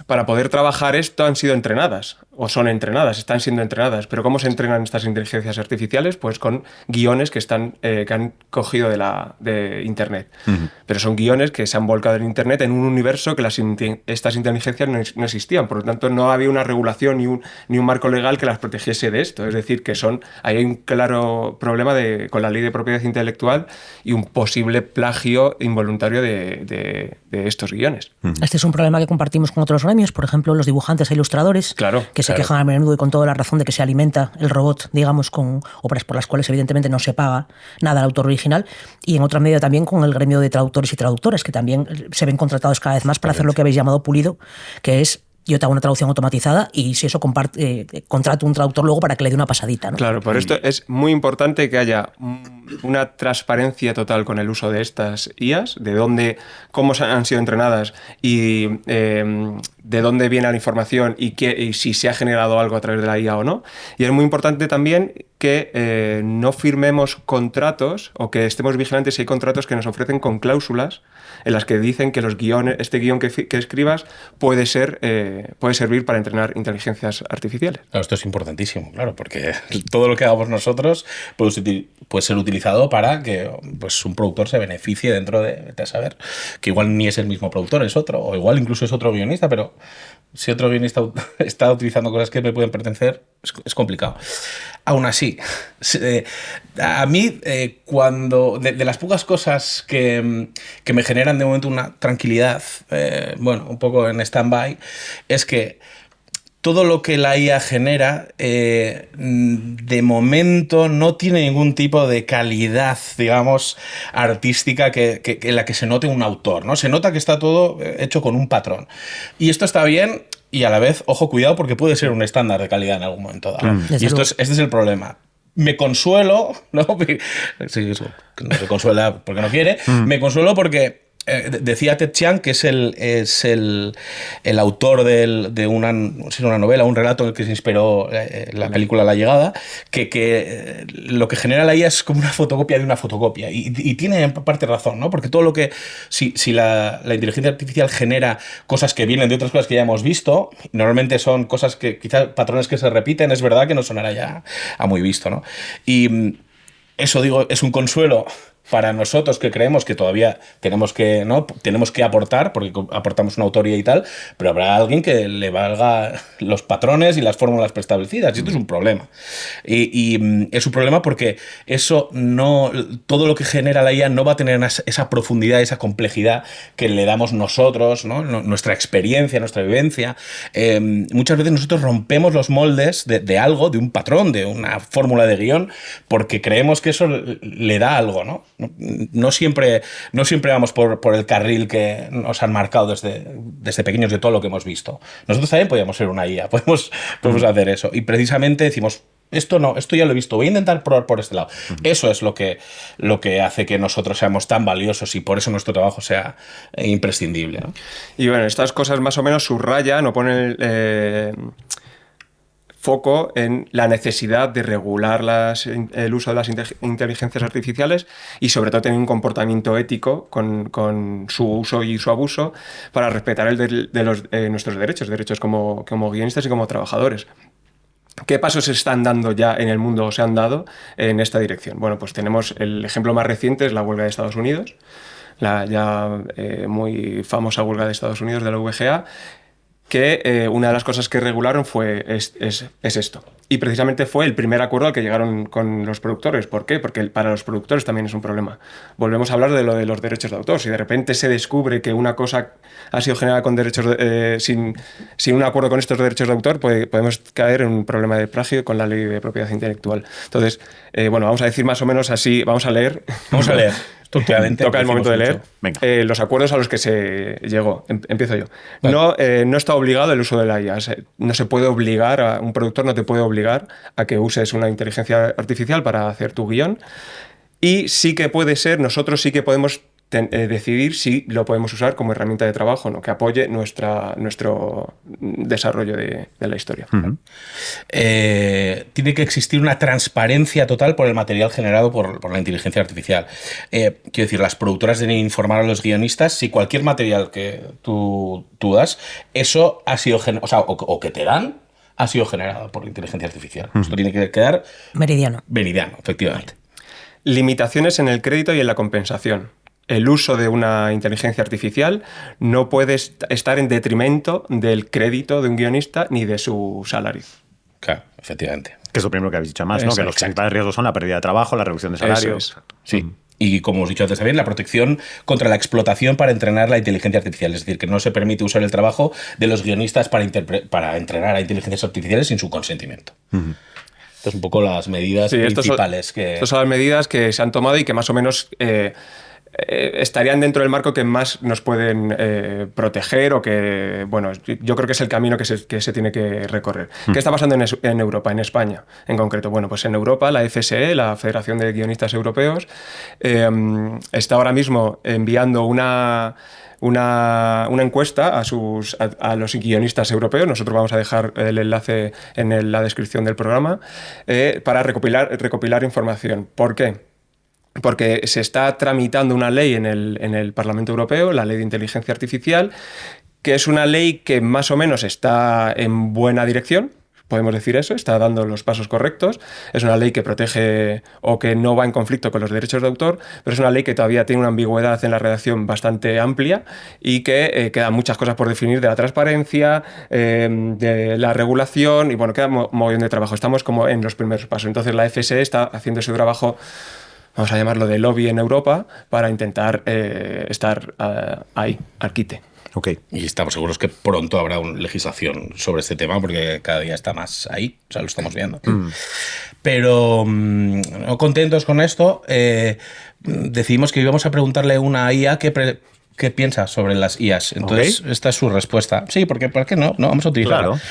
para poder trabajar esto han sido entrenadas, o son entrenadas, están siendo entrenadas. Pero ¿cómo se entrenan estas inteligencias artificiales? Pues con guiones que han cogido de Internet. Pero son guiones que se han volcado en Internet en un universo que estas inteligencias no existían. Por lo tanto, no había una regulación ni un marco legal que las protegiese de esto. Es decir, que ahí hay un claro problema con la ley de propiedad intelectual y un posible plagio involuntario de estos guiones. Este es un problema que compartimos con otros gremios, por ejemplo, los dibujantes e ilustradores, que se quejan a menudo y con toda la razón de que se alimenta el robot, digamos, con obras por las cuales evidentemente no se paga nada al autor original, y en otra medida también con el gremio de traductores y traductoras, que también se ven contratados cada vez más para hacer lo que habéis llamado pulido, que es yo te hago una traducción automatizada y si eso contrato un traductor luego para que le dé una pasadita, ¿no? Claro, por esto es muy importante que haya una transparencia total con el uso de estas IAs, cómo han sido entrenadas y de dónde viene la información y si se ha generado algo a través de la IA o no. Y es muy importante también que no firmemos contratos o que estemos vigilantes si hay contratos que nos ofrecen con cláusulas en las que dicen que este guión que escribas puede servir para entrenar inteligencias artificiales. Claro, esto es importantísimo, claro, porque todo lo que hagamos nosotros puede ser utilizado para que pues, un productor se beneficie dentro de saber que igual ni es el mismo productor, es otro, o igual incluso es otro guionista, pero si otro guionista está utilizando cosas que me pueden pertenecer, es complicado. Aún así, a mí, cuando de las pocas cosas que me generan de momento una tranquilidad, bueno, un poco en stand-by, es que todo lo que la IA genera, de momento no tiene ningún tipo de calidad, digamos, artística en la que se note un autor, ¿no? Se nota que está todo hecho con un patrón. Y esto está bien. Y a la vez, ojo, cuidado, porque puede ser un estándar de calidad en algún momento dado. Y este es el problema. Me consuelo, ¿no? Sí, eso, no se consuela porque no quiere. Me consuelo porque decía Ted Chiang, que es el autor de una novela, un relato en el que se inspiró la película La Llegada, que lo que genera la IA es como una fotocopia de una fotocopia. Y tiene en parte razón, ¿no? Porque todo lo que... Si la inteligencia artificial genera cosas que vienen de otras cosas que ya hemos visto, normalmente son cosas que quizás patrones que se repiten, es verdad que no sonará ya a muy visto, ¿no? Y eso, digo, es un consuelo para nosotros que creemos que todavía tenemos que aportar, porque aportamos una autoría y tal, pero habrá alguien que le valga los patrones y las fórmulas preestablecidas, y esto es un problema. Y es un problema porque todo lo que genera la IA no va a tener esa profundidad, esa complejidad que le damos nosotros, ¿no? Nuestra experiencia, nuestra vivencia. Muchas veces nosotros rompemos los moldes de algo, de un patrón, de una fórmula de guión, porque creemos que eso le da algo, ¿no? No siempre vamos por el carril que nos han marcado desde pequeños de todo lo que hemos visto. Nosotros también podríamos ser una IA, podemos hacer eso. Y precisamente decimos, esto ya lo he visto, voy a intentar probar por este lado. Eso es lo que hace que nosotros seamos tan valiosos y por eso nuestro trabajo sea imprescindible, ¿no? Y bueno, estas cosas más o menos subrayan o ponen foco en la necesidad de regular el uso de las inteligencias artificiales y sobre todo tener un comportamiento ético con su uso y su abuso para respetar nuestros derechos como guionistas y como trabajadores. ¿Qué pasos se están dando ya en el mundo o se han dado en esta dirección? Bueno, pues tenemos el ejemplo más reciente, es la huelga de Estados Unidos, la ya muy famosa huelga de Estados Unidos de la VGA, que una de las cosas que regularon es esto. Y precisamente fue el primer acuerdo al que llegaron con los productores. ¿Por qué? Porque para los productores también es un problema. Volvemos a hablar de lo de los derechos de autor. Si de repente se descubre que una cosa ha sido generada con derechos sin un acuerdo con estos derechos de autor, podemos caer en un problema de plagio con la ley de propiedad intelectual. Entonces, bueno, vamos a decir más o menos así, vamos a leer. Toca el momento de leer los acuerdos a los que se llegó. Empiezo yo. Vale. No está obligado el uso de la IA. No se puede obligar un productor no te puede obligar a que uses una inteligencia artificial para hacer tu guión. Y sí que puede ser, nosotros sí que podemos decidir si lo podemos usar como herramienta de trabajo, ¿no? Que apoye nuestro desarrollo de la historia. Tiene que existir una transparencia total por el material generado por la inteligencia artificial. Quiero decir, las productoras deben informar a los guionistas si cualquier material que tú das, eso ha sido o que te dan, ha sido generado por inteligencia artificial. Esto tiene que quedar meridiano, efectivamente. Limitaciones en el crédito y en la compensación. El uso de una inteligencia artificial no puede estar en detrimento del crédito de un guionista ni de su salario. Claro, efectivamente. Que es lo primero que habéis dicho más, ¿no? Que los principales riesgos son la pérdida de trabajo, la reducción de salarios. Sí. Y como hemos dicho antes también, la protección contra la explotación para entrenar la inteligencia artificial. Es decir, que no se permite usar el trabajo de los guionistas para entrenar a inteligencias artificiales sin su consentimiento. Estas son un poco las medidas principales. Estas son las medidas que se han tomado y que más o menos estarían dentro del marco que más nos pueden proteger o que, bueno, yo creo que es el camino que se tiene que recorrer. ¿Qué está pasando en Europa, en España en concreto? Bueno, pues en Europa la FSE, la Federación de Guionistas Europeos, está ahora mismo enviando una encuesta a los guionistas europeos. Nosotros vamos a dejar el enlace en la descripción del programa para recopilar información. ¿Por qué? Porque se está tramitando una ley en el Parlamento Europeo, la Ley de Inteligencia Artificial, que es una ley que más o menos está en buena dirección, podemos decir eso, está dando los pasos correctos. Es una ley que protege o que no va en conflicto con los derechos de autor, pero es una ley que todavía tiene una ambigüedad en la redacción bastante amplia y que quedan muchas cosas por definir de la transparencia, de la regulación y bueno, queda un montón de trabajo. Estamos como en los primeros pasos. Entonces la FSE está haciendo su trabajo, vamos a llamarlo de lobby en Europa, para intentar estar ahí, al quite. Ok. Y estamos seguros que pronto habrá una legislación sobre este tema porque cada día está más ahí, o sea, lo estamos viendo. Pero no contentos con esto, decidimos que íbamos a preguntarle a una IA qué piensa sobre las IAs. Entonces, esta es su respuesta. Sí, porque ¿por qué no? No, vamos a utilizarla. Claro.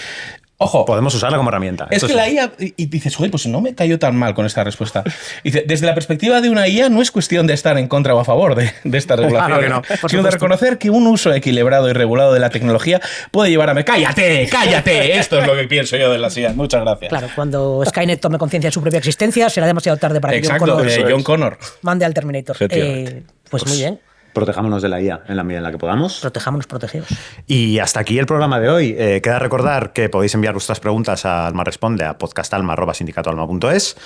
Ojo. Podemos usarla como herramienta. Es que la IA, y dices, joder, pues no me cayó tan mal con esta respuesta. Dice, desde la perspectiva de una IA no es cuestión de estar en contra o a favor de esta regulación, Claro que no, sino de reconocer que un uso equilibrado y regulado de la tecnología puede llevar a... ¡Cállate! ¡Cállate! Esto es lo que pienso yo de las IA. Muchas gracias. Claro, cuando Skynet tome conciencia de su propia existencia, será demasiado tarde para que Exacto, John Connor mande al Terminator. Pues muy bien. Protejámonos de la IA en la medida en la que podamos. Protejámonos protegidos. Y hasta aquí el programa de hoy. Queda recordar que podéis enviar vuestras preguntas a Alma Responde, a podcastalma@sindicatoalma.es.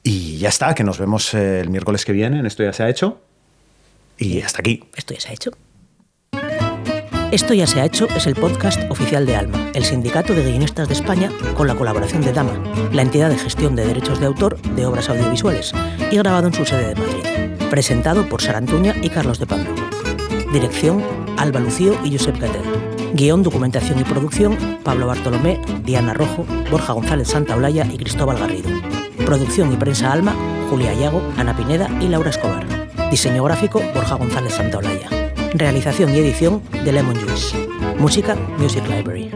Y ya está, que nos vemos el miércoles que viene en Esto Ya Se Ha Hecho. Y hasta aquí. Esto ya se ha hecho. Esto ya se ha hecho es el podcast oficial de Alma, el sindicato de guionistas de España, con la colaboración de Dama, la entidad de gestión de derechos de autor de obras audiovisuales, y grabado en su sede de Madrid. Presentado por Sara Antuña y Carlos de Pablo. Dirección, Alba Lucío y Josep Catel. Guión, documentación y producción, Pablo Bartolomé, Diana Rojo, Borja González Santaolalla y Cristóbal Garrido. Producción y prensa Alma, Julia Ayago, Ana Pineda y Laura Escobar. Diseño gráfico, Borja González Santaolalla. Realización y edición de Lemon Juice. Música, Music Library.